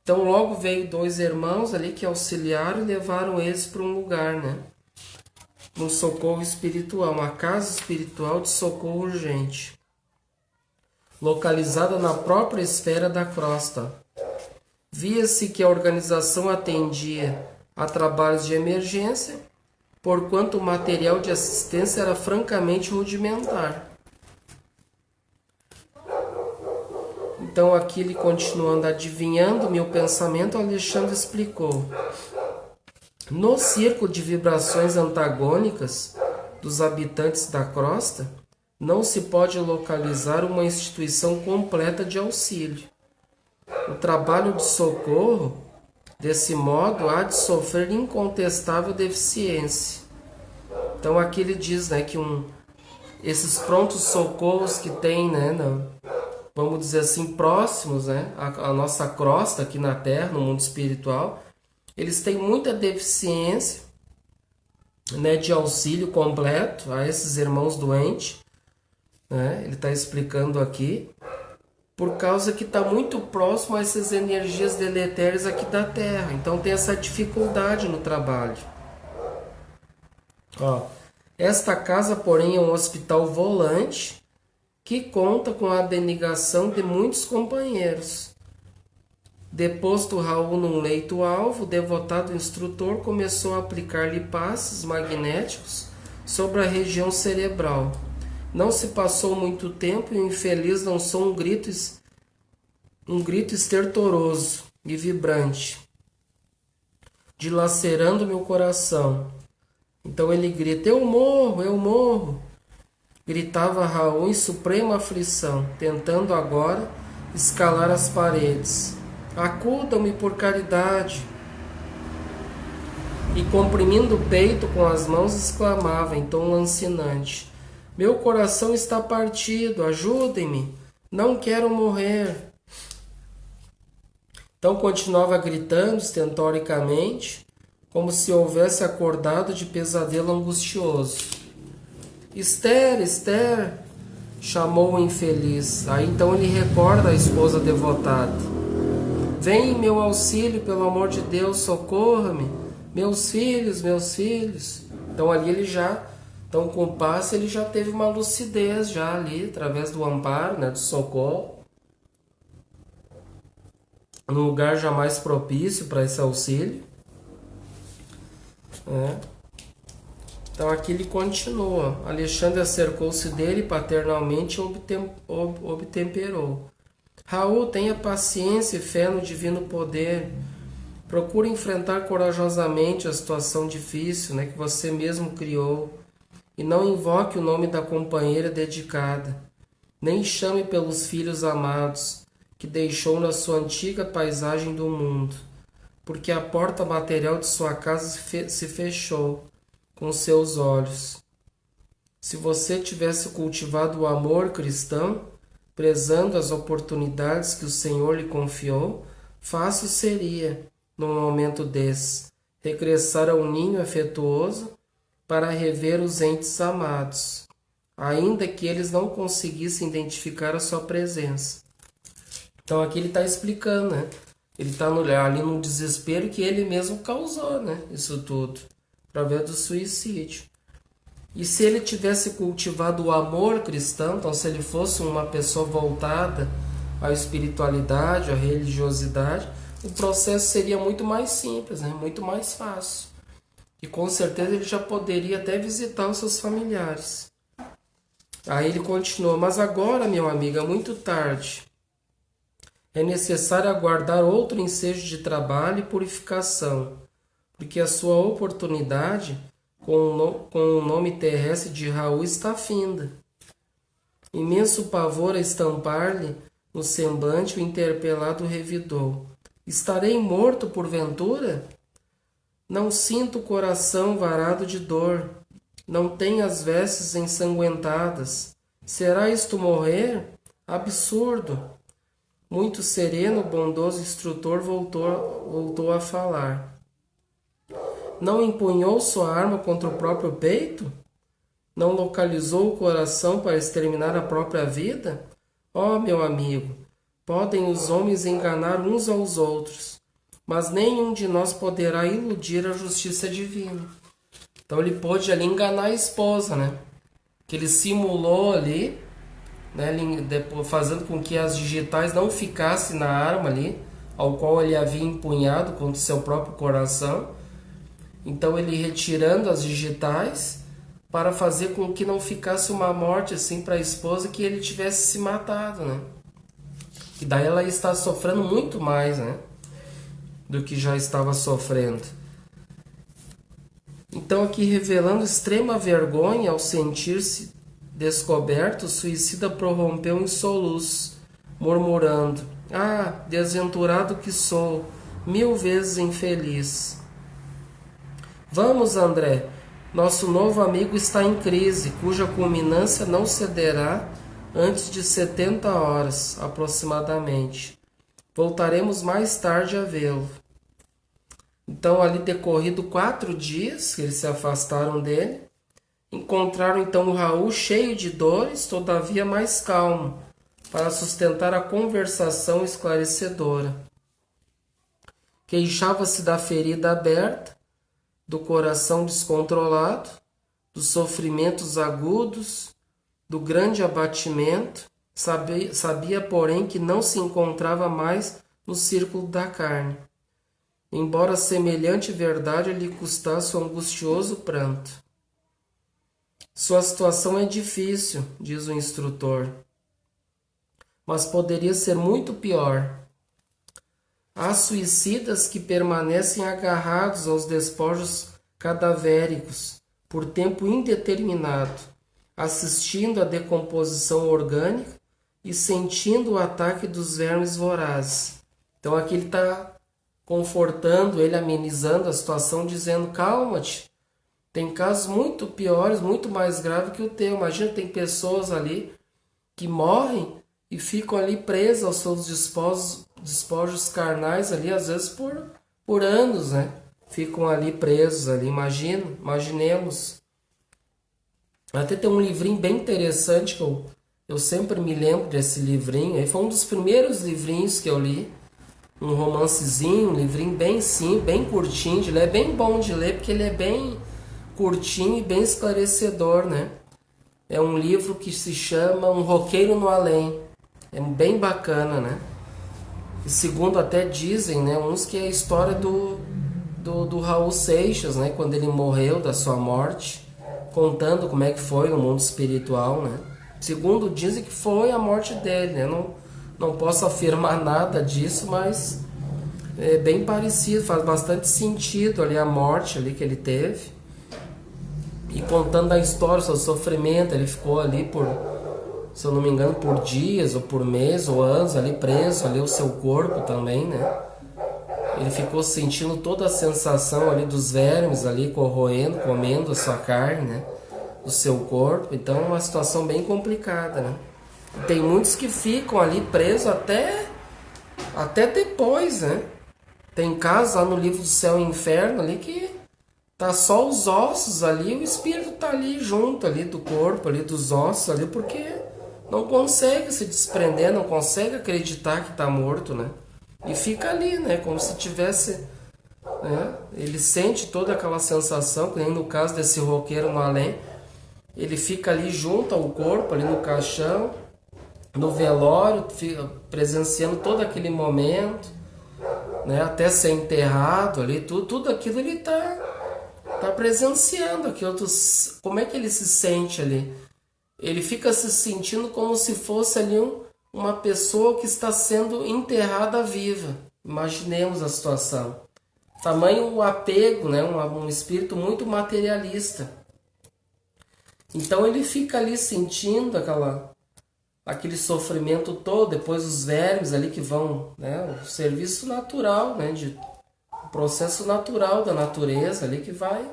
Speaker 1: Então logo veio 2 irmãos ali que auxiliaram e levaram eles para um lugar, né? Um socorro espiritual, uma casa espiritual de socorro urgente, localizada na própria esfera da crosta. Via-se que a organização atendia a trabalhos de emergência, porquanto o material de assistência era francamente rudimentar. Então aqui ele continuando adivinhando meu pensamento, Alexandre explicou: no círculo de vibrações antagônicas dos habitantes da crosta, não se pode localizar uma instituição completa de auxílio. O trabalho de socorro, desse modo, há de sofrer incontestável deficiência. Então aqui ele diz, né, que esses prontos socorros que tem, né, vamos dizer assim, próximos, né, a nossa crosta aqui na Terra, no mundo espiritual, eles têm muita deficiência, né, de auxílio completo a esses irmãos doentes, né? Ele está explicando aqui, por causa que está muito próximo a essas energias deletérias aqui da Terra. Então tem essa dificuldade no trabalho. Ó, esta casa, porém, é um hospital volante que conta com a abnegação de muitos companheiros. Deposto Raul num leito-alvo, o devotado instrutor começou a aplicar-lhe passes magnéticos sobre a região cerebral. Não se passou muito tempo e o infeliz lançou um grito estertoroso e vibrante, dilacerando meu coração. Então ele grita: eu morro, eu morro! Gritava Raul em suprema aflição, tentando agora escalar as paredes. Acudam-me por caridade! E comprimindo o peito com as mãos exclamava em tom lancinante: meu coração está partido, ajudem-me, não quero morrer. Então continuava gritando estentoricamente, como se houvesse acordado de pesadelo angustioso. Esther, Esther, chamou o infeliz. Aí então ele recorda a esposa devotada. Vem em meu auxílio, pelo amor de Deus, socorra-me. Meus filhos, meus filhos. Então ali ele já, então com o passe ele já teve uma lucidez já ali, através do amparo, né, do socorro. Num lugar já mais propício para esse auxílio. Então aqui ele continua. Alexandre acercou-se dele paternalmente e obtemperou. Raul, tenha paciência e fé no divino poder. Procure enfrentar corajosamente a situação difícil, né, que você mesmo criou. E não invoque o nome da companheira dedicada. Nem chame pelos filhos amados, que deixou na sua antiga paisagem do mundo. Porque a porta material de sua casa se fechou com seus olhos. Se você tivesse cultivado o amor cristão, prezando as oportunidades que o Senhor lhe confiou, fácil seria, num momento desse, regressar ao ninho afetuoso para rever os entes amados, ainda que eles não conseguissem identificar a sua presença. Então aqui ele está explicando, né? Ele está ali no desespero que ele mesmo causou, né? Isso tudo, através do suicídio. E se ele tivesse cultivado o amor cristão, então se ele fosse uma pessoa voltada à espiritualidade, à religiosidade, o processo seria muito mais simples, né? Muito mais fácil. E com certeza ele já poderia até visitar os seus familiares. Aí ele continua: mas agora, meu amigo, é muito tarde. É necessário aguardar outro ensejo de trabalho e purificação, porque a sua oportunidade com o nome terrestre de Raul está finda. Imenso pavor a estampar-lhe no semblante o interpelado revidou: estarei morto porventura? Não sinto o coração varado de dor, não tenho as vestes ensanguentadas. Será isto morrer? Absurdo! Muito sereno, o bondoso instrutor voltou a falar. Não empunhou sua arma contra o próprio peito? Não localizou o coração para exterminar a própria vida? Ó, meu amigo, podem os homens enganar uns aos outros, mas nenhum de nós poderá iludir a justiça divina. Então ele pôde ali enganar a esposa, né? Que ele simulou ali, né? Fazendo com que as digitais não ficassem na arma ali, ao qual ele havia empunhado contra o seu próprio coração. Então ele retirando as digitais para fazer com que não ficasse uma morte assim para a esposa, que ele tivesse se matado, né? E daí ela está sofrendo muito mais, né? Do que já estava sofrendo. Então aqui revelando extrema vergonha ao sentir-se descoberto, o suicida prorrompeu em soluços, murmurando: ah, desventurado que sou, 1000 vezes infeliz. Vamos, André, nosso novo amigo está em crise, cuja culminância não cederá antes de 70 horas, aproximadamente. Voltaremos mais tarde a vê-lo. Então, ali decorrido 4 dias que eles se afastaram dele, encontraram então o Raul cheio de dores, todavia mais calmo, para sustentar a conversação esclarecedora. Queixava-se da ferida aberta, do coração descontrolado, dos sofrimentos agudos, do grande abatimento. Sabia, porém, que não se encontrava mais no círculo da carne, embora semelhante verdade lhe custasse um angustioso pranto. Sua situação é difícil, diz o instrutor, mas poderia ser muito pior. Há suicidas que permanecem agarrados aos despojos cadavéricos por tempo indeterminado, assistindo à decomposição orgânica e sentindo o ataque dos vermes vorazes. Então aqui ele está confortando ele, amenizando a situação, dizendo: calma-te, tem casos muito piores, muito mais graves que o teu. Imagina, tem pessoas ali que morrem e ficam ali presas aos seus despojos carnais ali, às vezes por anos, né? Ficam ali presos ali, imaginemos. Até tem um livrinho bem interessante que eu sempre me lembro desse livrinho. Aí foi um dos primeiros livrinhos que eu li. Um romancezinho, um livrinho bem simples, bem curtinho de ler. É bem bom de ler porque ele é bem curtinho e bem esclarecedor, né? É um livro que se chama Um Roqueiro no Além. É bem bacana, né? E segundo até dizem, né, uns que é a história do Raul Seixas, né, quando ele morreu, da sua morte, contando como é que foi no mundo espiritual, né? Segundo dizem que foi a morte dele, né? Não posso afirmar nada disso, mas é bem parecido, faz bastante sentido ali a morte ali que ele teve. E contando a história, o seu sofrimento, ele ficou ali por, se eu não me engano, por dias, ou por meses, ou anos ali preso, ali o seu corpo também, né? Ele ficou sentindo toda a sensação ali dos vermes ali corroendo, comendo a sua carne, né? Do seu corpo. Então é uma situação bem complicada, né? Tem muitos que ficam ali presos até depois, né? Tem casos lá no livro do Céu e Inferno ali que tá só os ossos ali, o espírito tá ali junto ali do corpo, ali dos ossos ali, porque não consegue se desprender, não consegue acreditar que tá morto, né? E fica ali, né? Como se tivesse, né? Ele sente toda aquela sensação, que nem no caso desse roqueiro no além, ele fica ali junto ao corpo, ali no caixão, no velório, presenciando todo aquele momento, né, até ser enterrado ali, tudo aquilo ele tá presenciando aquilo. Como é que ele se sente ali? Ele fica se sentindo como se fosse ali uma pessoa que está sendo enterrada viva. Imaginemos a situação. Tamanho o apego, né? Um espírito muito materialista. Então ele fica ali sentindo aquele sofrimento todo, depois os vermes ali que vão, né? O serviço natural, né? O processo natural da natureza ali que vai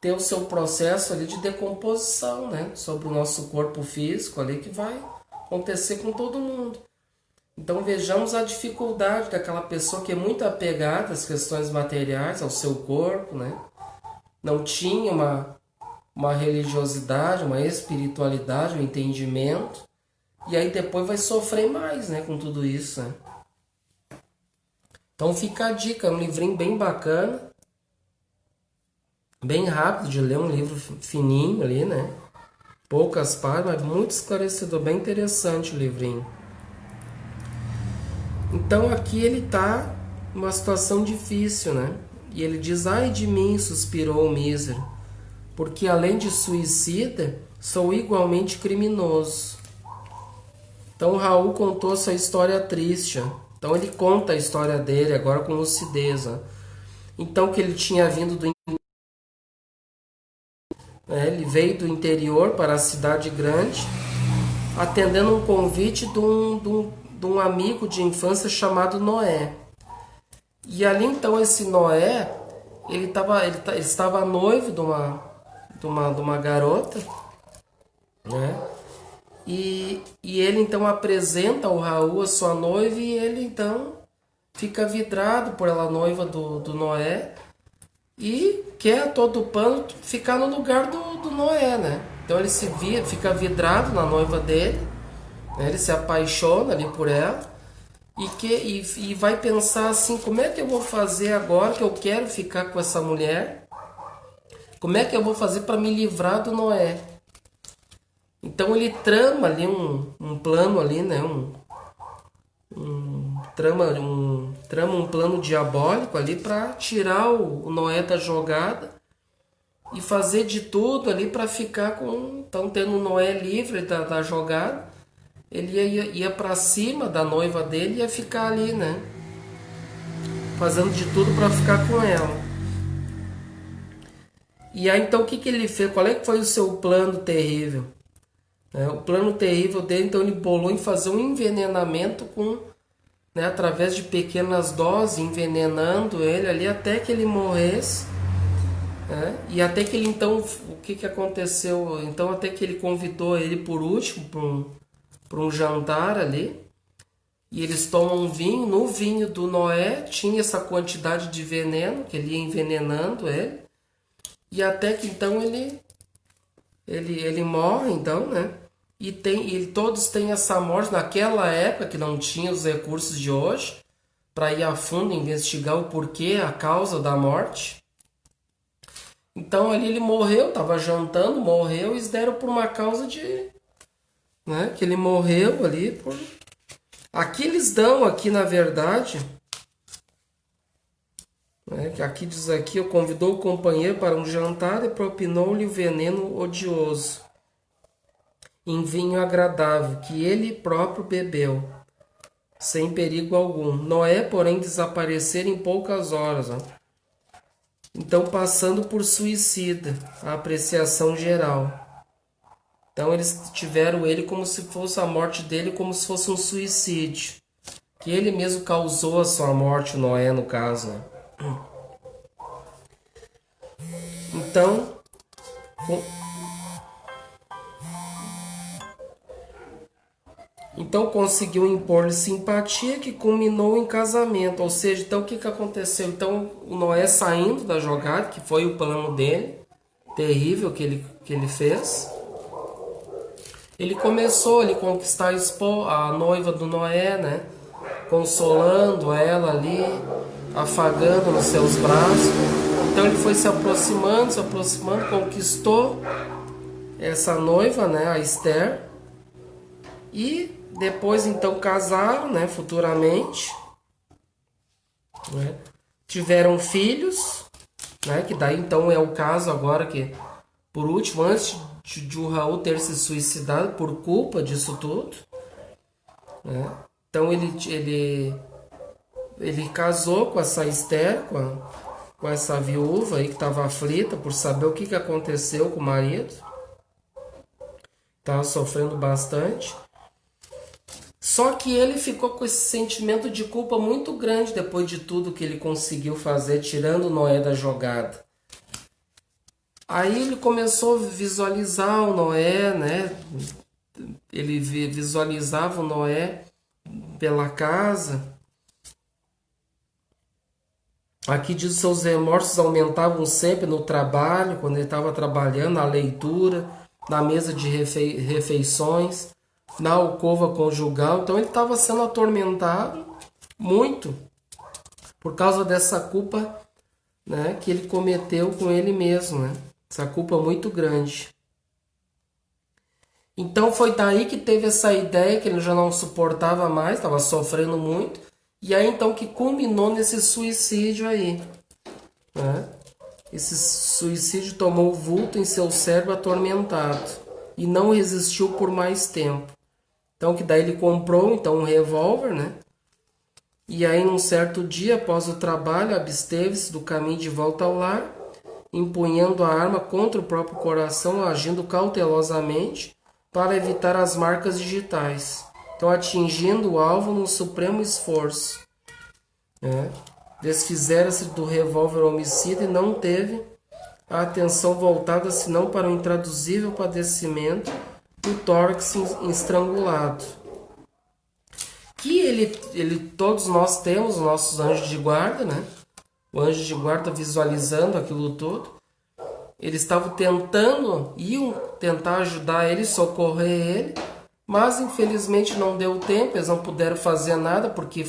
Speaker 1: ter o seu processo ali de decomposição, né? Sobre o nosso corpo físico ali que vai acontecer com todo mundo. Então vejamos a dificuldade daquela pessoa que é muito apegada às questões materiais, ao seu corpo, né? Não tinha uma religiosidade, uma espiritualidade, um entendimento. E aí depois vai sofrer mais, né, com tudo isso, né? Então fica a dica, é um livrinho bem bacana, bem rápido de ler, um livro fininho ali, né? Poucas páginas, mas muito esclarecedor, bem interessante o livrinho. Então aqui ele está numa situação difícil, né? E ele diz: ai de mim, suspirou o mísero, porque além de suicida, sou igualmente criminoso. Então Raul contou sua história triste. Então ele conta a história dele agora com lucidez. Então que ele tinha vindo ele veio do interior para a cidade grande, atendendo um convite de um amigo de infância chamado Noé. E ali então esse Noé, ele estava noivo de uma garota, né? E ele então apresenta ao Raul a sua noiva e ele então fica vidrado por ela, noiva do Noé, e quer a todo pano ficar no lugar do Noé, né? Então ele fica vidrado na noiva dele, né? Ele se apaixona ali por ela e vai pensar assim: como é que eu vou fazer agora que eu quero ficar com essa mulher? Como é que eu vou fazer para me livrar do Noé? Então ele trama ali um plano ali, né? Trama um plano diabólico ali para tirar o Noé da jogada e fazer de tudo ali para ficar então tendo o Noé livre da jogada. Ele ia para cima da noiva dele e ia ficar ali, né? Fazendo de tudo para ficar com ela. E aí então o que ele fez? Qual é que foi o seu plano terrível? O plano terrível dele, então ele bolou em fazer um envenenamento através de pequenas doses, envenenando ele ali até que ele morresse. E até que ele então, o que aconteceu? Então até que ele convidou ele por último para um jantar ali. E eles tomam vinho. No vinho do Noé tinha essa quantidade de veneno, que ele ia envenenando ele. E até que então ele morre, então, né? E todos têm essa morte naquela época que não tinha os recursos de hoje para ir a fundo investigar o porquê, a causa da morte. Então ali ele morreu, estava jantando, morreu, e eles deram por uma causa né, que ele morreu ali por... Aqui eles dão, aqui na verdade, que aqui diz aqui: eu convidou o companheiro para um jantar e propinou-lhe o veneno odioso em vinho agradável, que ele próprio bebeu, sem perigo algum. Noé, porém, desaparecer em poucas horas. Então, passando por suicida, a apreciação geral. Então, eles tiveram ele como se fosse a morte dele, como se fosse um suicídio. Que ele mesmo causou a sua morte, Noé, no caso. Então conseguiu impor-lhe simpatia que culminou em casamento. Ou seja, então o que aconteceu? Então o Noé saindo da jogada, que foi o plano dele, terrível que ele fez, ele começou a conquistar a noiva do Noé, né? Consolando ela ali, afagando nos seus braços. Então ele foi se aproximando, conquistou. essa noiva, né, a Esther, e depois então casaram, né, futuramente, né, tiveram filhos, né, que daí então é o caso agora que, por último, antes de o Raul ter se suicidado por culpa disso tudo, né, então ele casou com essa Esther, com essa viúva aí que estava aflita por saber o que aconteceu com o marido. Estava sofrendo bastante. Só que ele ficou com esse sentimento de culpa muito grande depois de tudo que ele conseguiu fazer, tirando Noé da jogada. Aí ele começou a visualizar o Noé, né? Ele visualizava o Noé pela casa. Aqui diz que seus remorsos aumentavam sempre no trabalho, quando ele estava trabalhando, na leitura, na mesa de refeições, na alcova conjugal. Então ele estava sendo atormentado muito por causa dessa culpa, né, que ele cometeu com ele mesmo, né? Essa culpa muito grande. Então foi daí que teve essa ideia que ele já não suportava mais, estava sofrendo muito. E aí então que culminou nesse suicídio aí, né? Esse suicídio tomou vulto em seu cérebro atormentado e não resistiu por mais tempo. Então que daí ele comprou então um revólver, né? E aí num certo dia após o trabalho absteve-se do caminho de volta ao lar, empunhando a arma contra o próprio coração, agindo cautelosamente para evitar as marcas digitais. Então, atingindo o alvo num supremo esforço. Né? Desfizera-se do revólver homicida e não teve a atenção voltada senão para o intraduzível padecimento do tórax estrangulado. Que todos nós temos nossos anjos de guarda, né? O anjo de guarda visualizando aquilo tudo. Eles estavam iam tentar ajudar ele, socorrer ele, mas infelizmente não deu tempo, eles não puderam fazer nada, porque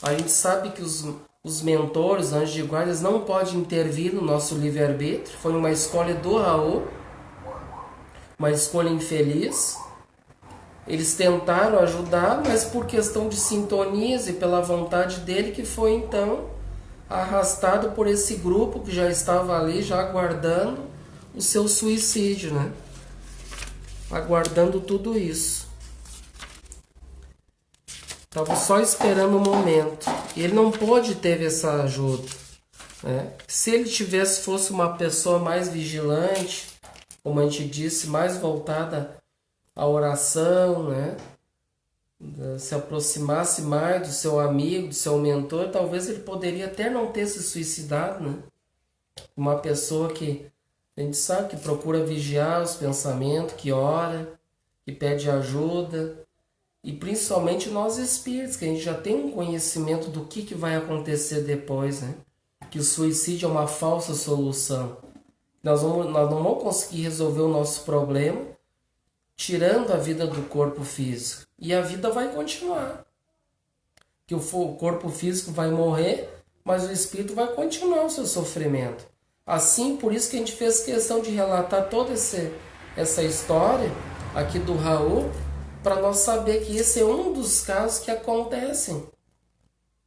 Speaker 1: a gente sabe que os mentores, anjos de guarda, eles não podem intervir no nosso livre-arbítrio. Foi uma escolha do Raul, uma escolha infeliz. Eles tentaram ajudar, mas por questão de sintonias e pela vontade dele, que foi então arrastado por esse grupo que já estava ali, já aguardando o seu suicídio, né? Aguardando tudo isso. Estava só esperando o momento. E ele não pôde ter essa ajuda, né? Se ele fosse uma pessoa mais vigilante, como a gente disse, mais voltada à oração, né? Se aproximasse mais do seu amigo, do seu mentor, talvez ele poderia até não ter se suicidado, né? Uma pessoa que a gente sabe que procura vigiar os pensamentos, que ora, que pede ajuda, e principalmente nós espíritos, que a gente já tem um conhecimento do que vai acontecer depois, né? Que o suicídio é uma falsa solução. Nós não vamos conseguir resolver o nosso problema tirando a vida do corpo físico. E a vida vai continuar. Que o corpo físico vai morrer, mas o espírito vai continuar o seu sofrimento. Assim, por isso que a gente fez questão de relatar toda essa história aqui do Raul, para nós saber que esse é um dos casos que acontecem,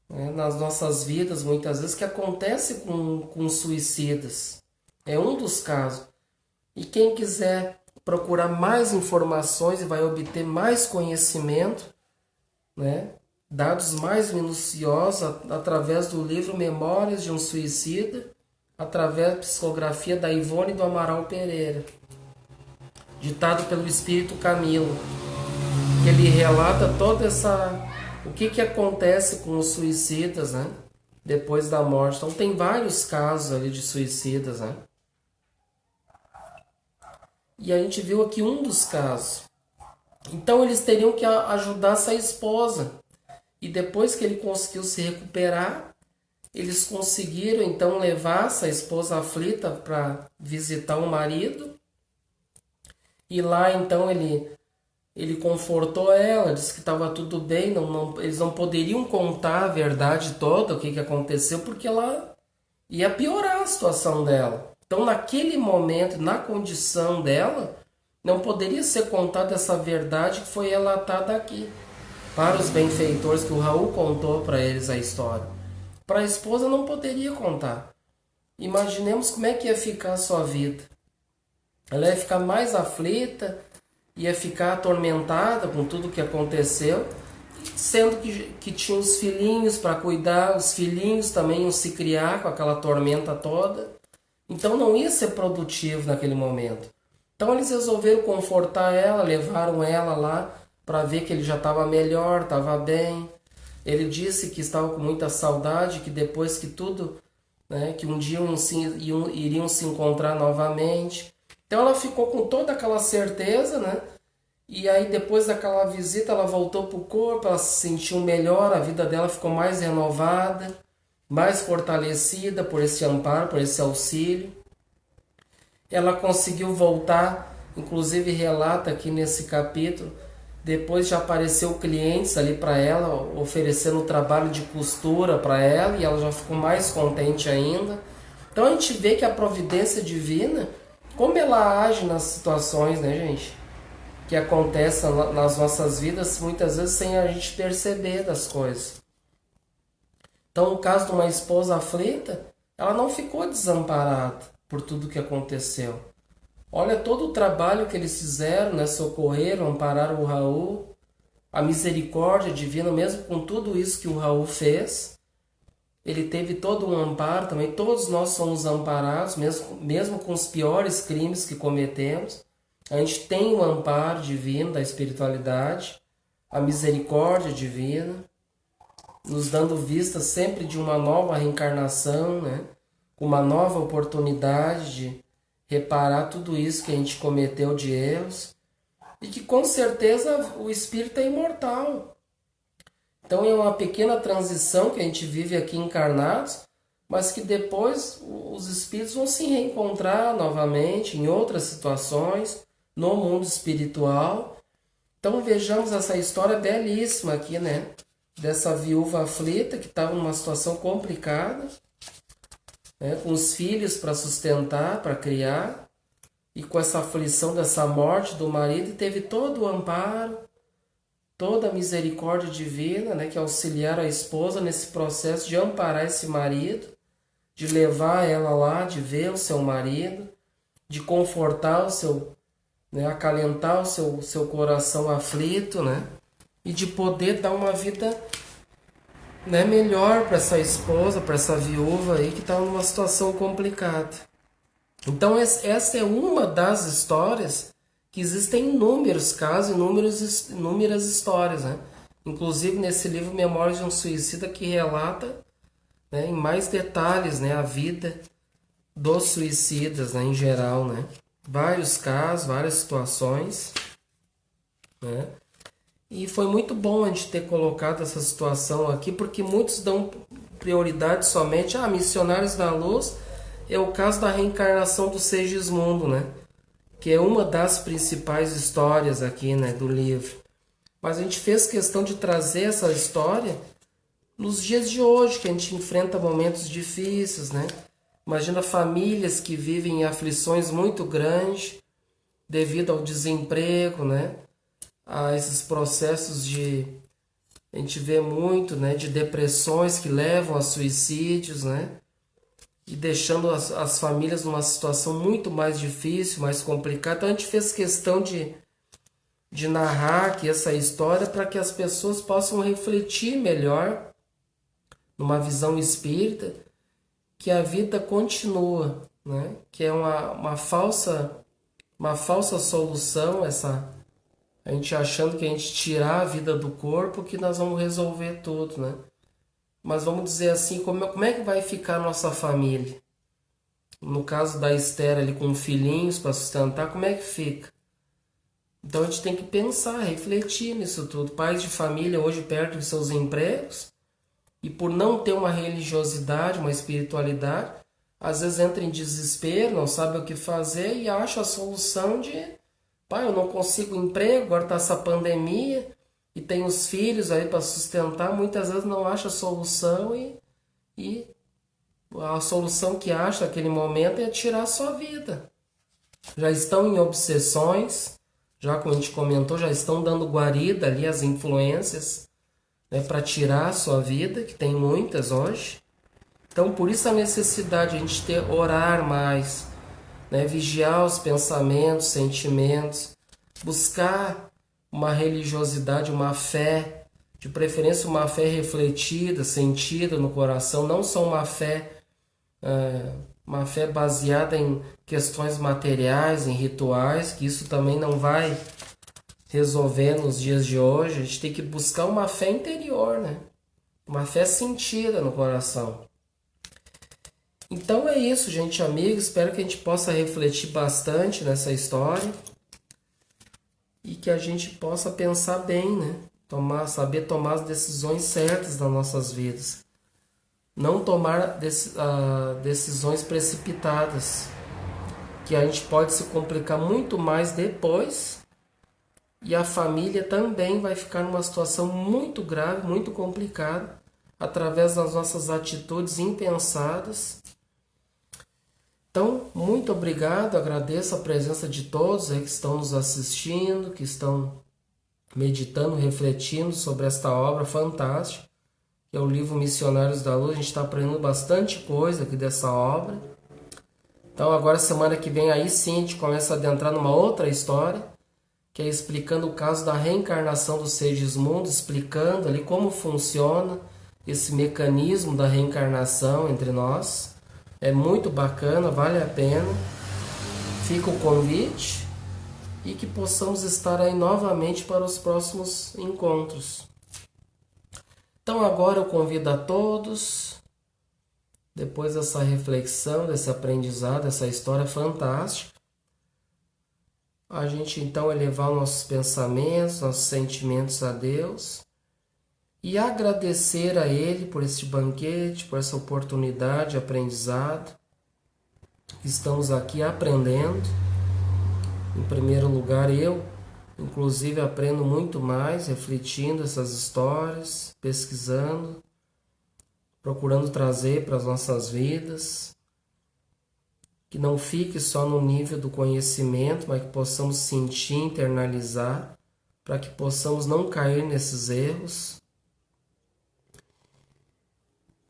Speaker 1: né, nas nossas vidas, muitas vezes, que acontece com suicidas. É um dos casos. E quem quiser procurar mais informações e vai obter mais conhecimento, né, dados mais minuciosos através do livro Memórias de um Suicida, através da psicografia da Ivone do Amaral Pereira, ditado pelo Espírito Camilo. Ele relata toda o que acontece com os suicidas, né, depois da morte. Então tem vários casos ali de suicidas, né? E a gente viu aqui um dos casos. Então eles teriam que ajudar essa esposa. E depois que ele conseguiu se recuperar, eles conseguiram então levar essa esposa aflita para visitar o marido. E lá então ele confortou ela, disse que estava tudo bem, eles não poderiam contar a verdade toda, o que aconteceu, porque ela ia piorar a situação dela. Então, naquele momento, na condição dela, não poderia ser contada essa verdade que foi relatada aqui para os benfeitores, que o Raul contou para eles a história. Para a esposa não poderia contar. Imaginemos como é que ia ficar a sua vida. Ela ia ficar mais aflita, ia ficar atormentada com tudo o que aconteceu, sendo que tinha os filhinhos para cuidar, os filhinhos também iam se criar com aquela tormenta toda. Então não ia ser produtivo naquele momento. Então eles resolveram confortar ela, levaram ela lá para ver que ele já estava melhor, estava bem. Ele disse que estava com muita saudade, que depois que tudo, né, que um dia iriam se encontrar novamente. Então ela ficou com toda aquela certeza, né? E aí depois daquela visita ela voltou para o corpo, ela se sentiu melhor, a vida dela ficou mais renovada, mais fortalecida por esse amparo, por esse auxílio. Ela conseguiu voltar, inclusive relata aqui nesse capítulo, depois já apareceu clientes ali para ela, oferecendo trabalho de costura para ela, e ela já ficou mais contente ainda. Então a gente vê que a providência divina, como ela age nas situações, né, gente, que acontecem nas nossas vidas, muitas vezes sem a gente perceber das coisas. Então, no caso de uma esposa aflita, ela não ficou desamparada por tudo que aconteceu. Olha todo o trabalho que eles fizeram, né? Socorreram, ampararam o Raul, a misericórdia divina, mesmo com tudo isso que o Raul fez, ele teve todo um amparo também. Todos nós somos amparados, mesmo com os piores crimes que cometemos. A gente tem o amparo divino da espiritualidade, a misericórdia divina, nos dando vista sempre de uma nova reencarnação, né? Uma nova oportunidade de reparar tudo isso que a gente cometeu de erros, e que com certeza o espírito é imortal. Então é uma pequena transição que a gente vive aqui encarnados, mas que depois os espíritos vão se reencontrar novamente em outras situações, no mundo espiritual. Então vejamos essa história belíssima aqui, né? Dessa viúva aflita que estava numa situação complicada, né? Com os filhos para sustentar, para criar, e com essa aflição dessa morte do marido, e teve todo o amparo, toda a misericórdia divina, né? Que auxiliaram a esposa nesse processo de amparar esse marido, de levar ela lá, de ver o seu marido, de confortar o seu, né, acalentar o seu coração aflito, né, e de poder dar uma vida, né, melhor para essa esposa, para essa viúva aí que está numa situação complicada. Então essa é uma das histórias que existem inúmeros casos, inúmeras histórias, né? Inclusive nesse livro Memórias de um Suicida, que relata, né, em mais detalhes, né, a vida dos suicidas, né, em geral, né? Vários casos, várias situações, né? E foi muito bom a gente ter colocado essa situação aqui, porque muitos dão prioridade somente a Missionários da Luz. É o caso da reencarnação do Segismundo, né? Que é uma das principais histórias aqui, né, do livro. Mas a gente fez questão de trazer essa história nos dias de hoje, que a gente enfrenta momentos difíceis, né? Imagina famílias que vivem em aflições muito grandes devido ao desemprego, né? A esses processos a gente vê muito, né? De depressões que levam a suicídios, né? E deixando as famílias numa situação muito mais difícil, mais complicada. Então a gente fez questão de narrar aqui essa história para que as pessoas possam refletir melhor numa visão espírita, que a vida continua, né? Que é uma falsa solução, a gente achando que a gente tirar a vida do corpo, que nós vamos resolver tudo, né? Mas vamos dizer assim, como é que vai ficar a nossa família? No caso da Esther ali com filhinhos para sustentar, como é que fica? Então a gente tem que pensar, refletir nisso tudo. Pais de família hoje perdem os seus empregos, e por não ter uma religiosidade, uma espiritualidade, às vezes entra em desespero, não sabe o que fazer e acha a solução de: pai, eu não consigo emprego, agora está essa pandemia e tem os filhos aí para sustentar. Muitas vezes não acha a solução e a solução que acha naquele momento é tirar a sua vida. Já estão em obsessões, já como a gente comentou, já estão dando guarida ali as influências, né, para tirar a sua vida, que tem muitas hoje. Então, por isso a necessidade de a gente orar mais, né, vigiar os pensamentos, sentimentos, buscar uma religiosidade, uma fé, de preferência uma fé refletida, sentida no coração, não só uma fé baseada em questões materiais, em rituais, que isso também não vai resolver nos dias de hoje. A gente tem que buscar uma fé interior, né? Uma fé sentida no coração. Então é isso, gente, amigo. Espero que a gente possa refletir bastante nessa história e que a gente possa pensar bem, né? Saber tomar as decisões certas nas nossas vidas. Não tomar decisões precipitadas, que a gente pode se complicar muito mais depois, e a família também vai ficar numa situação muito grave, muito complicada, através das nossas atitudes impensadas. Então, muito obrigado, agradeço a presença de todos aí que estão nos assistindo, que estão meditando, refletindo sobre esta obra fantástica, que é o livro Missionários da Luz. A gente está aprendendo bastante coisa aqui dessa obra. Então agora semana que vem aí sim a gente começa a adentrar numa outra história, que é explicando o caso da reencarnação do Segismundo, explicando ali como funciona esse mecanismo da reencarnação entre nós. É muito bacana, vale a pena. Fica o convite e que possamos estar aí novamente para os próximos encontros. Então agora eu convido a todos, depois dessa reflexão, desse aprendizado, dessa história fantástica, a gente então elevar nossos pensamentos, nossos sentimentos a Deus e agradecer a Ele por este banquete, por essa oportunidade de aprendizado. Estamos aqui aprendendo. Em primeiro lugar, eu inclusive aprendo muito mais refletindo essas histórias, pesquisando, procurando trazer para as nossas vidas, que não fique só no nível do conhecimento, mas que possamos sentir, internalizar, para que possamos não cair nesses erros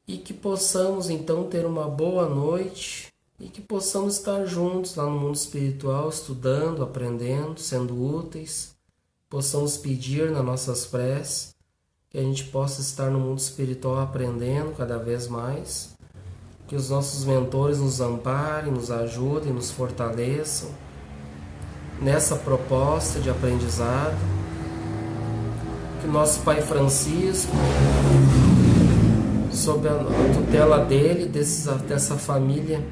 Speaker 1: e que possamos então ter uma boa noite e que possamos estar juntos lá no mundo espiritual, estudando, aprendendo, sendo úteis. Possamos pedir nas nossas preces que a gente possa estar no mundo espiritual aprendendo cada vez mais. Que os nossos mentores nos amparem, nos ajudem, nos fortaleçam nessa proposta de aprendizado. Que o nosso Pai Francisco, sob a tutela dele, dessa família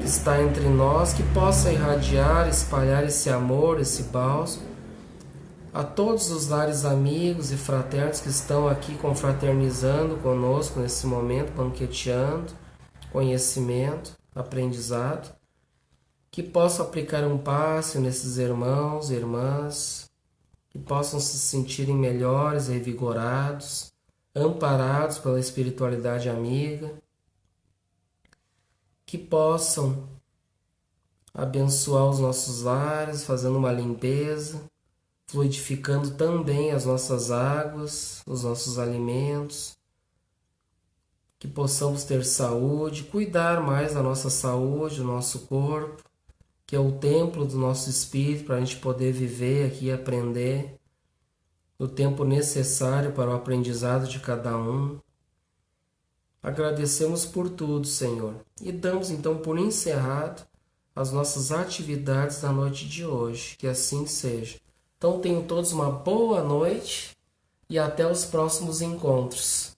Speaker 1: que está entre nós, que possa irradiar, espalhar esse amor, esse bálsamo a todos os lares amigos e fraternos que estão aqui confraternizando conosco nesse momento, banqueteando conhecimento, aprendizado, que possam aplicar um passe nesses irmãos e irmãs, que possam se sentirem melhores, revigorados, amparados pela espiritualidade amiga, que possam abençoar os nossos lares, fazendo uma limpeza, fluidificando também as nossas águas, os nossos alimentos, que possamos ter saúde, cuidar mais da nossa saúde, do nosso corpo, que é o templo do nosso espírito, para a gente poder viver aqui e aprender no tempo necessário para o aprendizado de cada um. Agradecemos por tudo, Senhor, e damos então por encerrado as nossas atividades da noite de hoje, que assim seja. Então tenham todos uma boa noite e até os próximos encontros.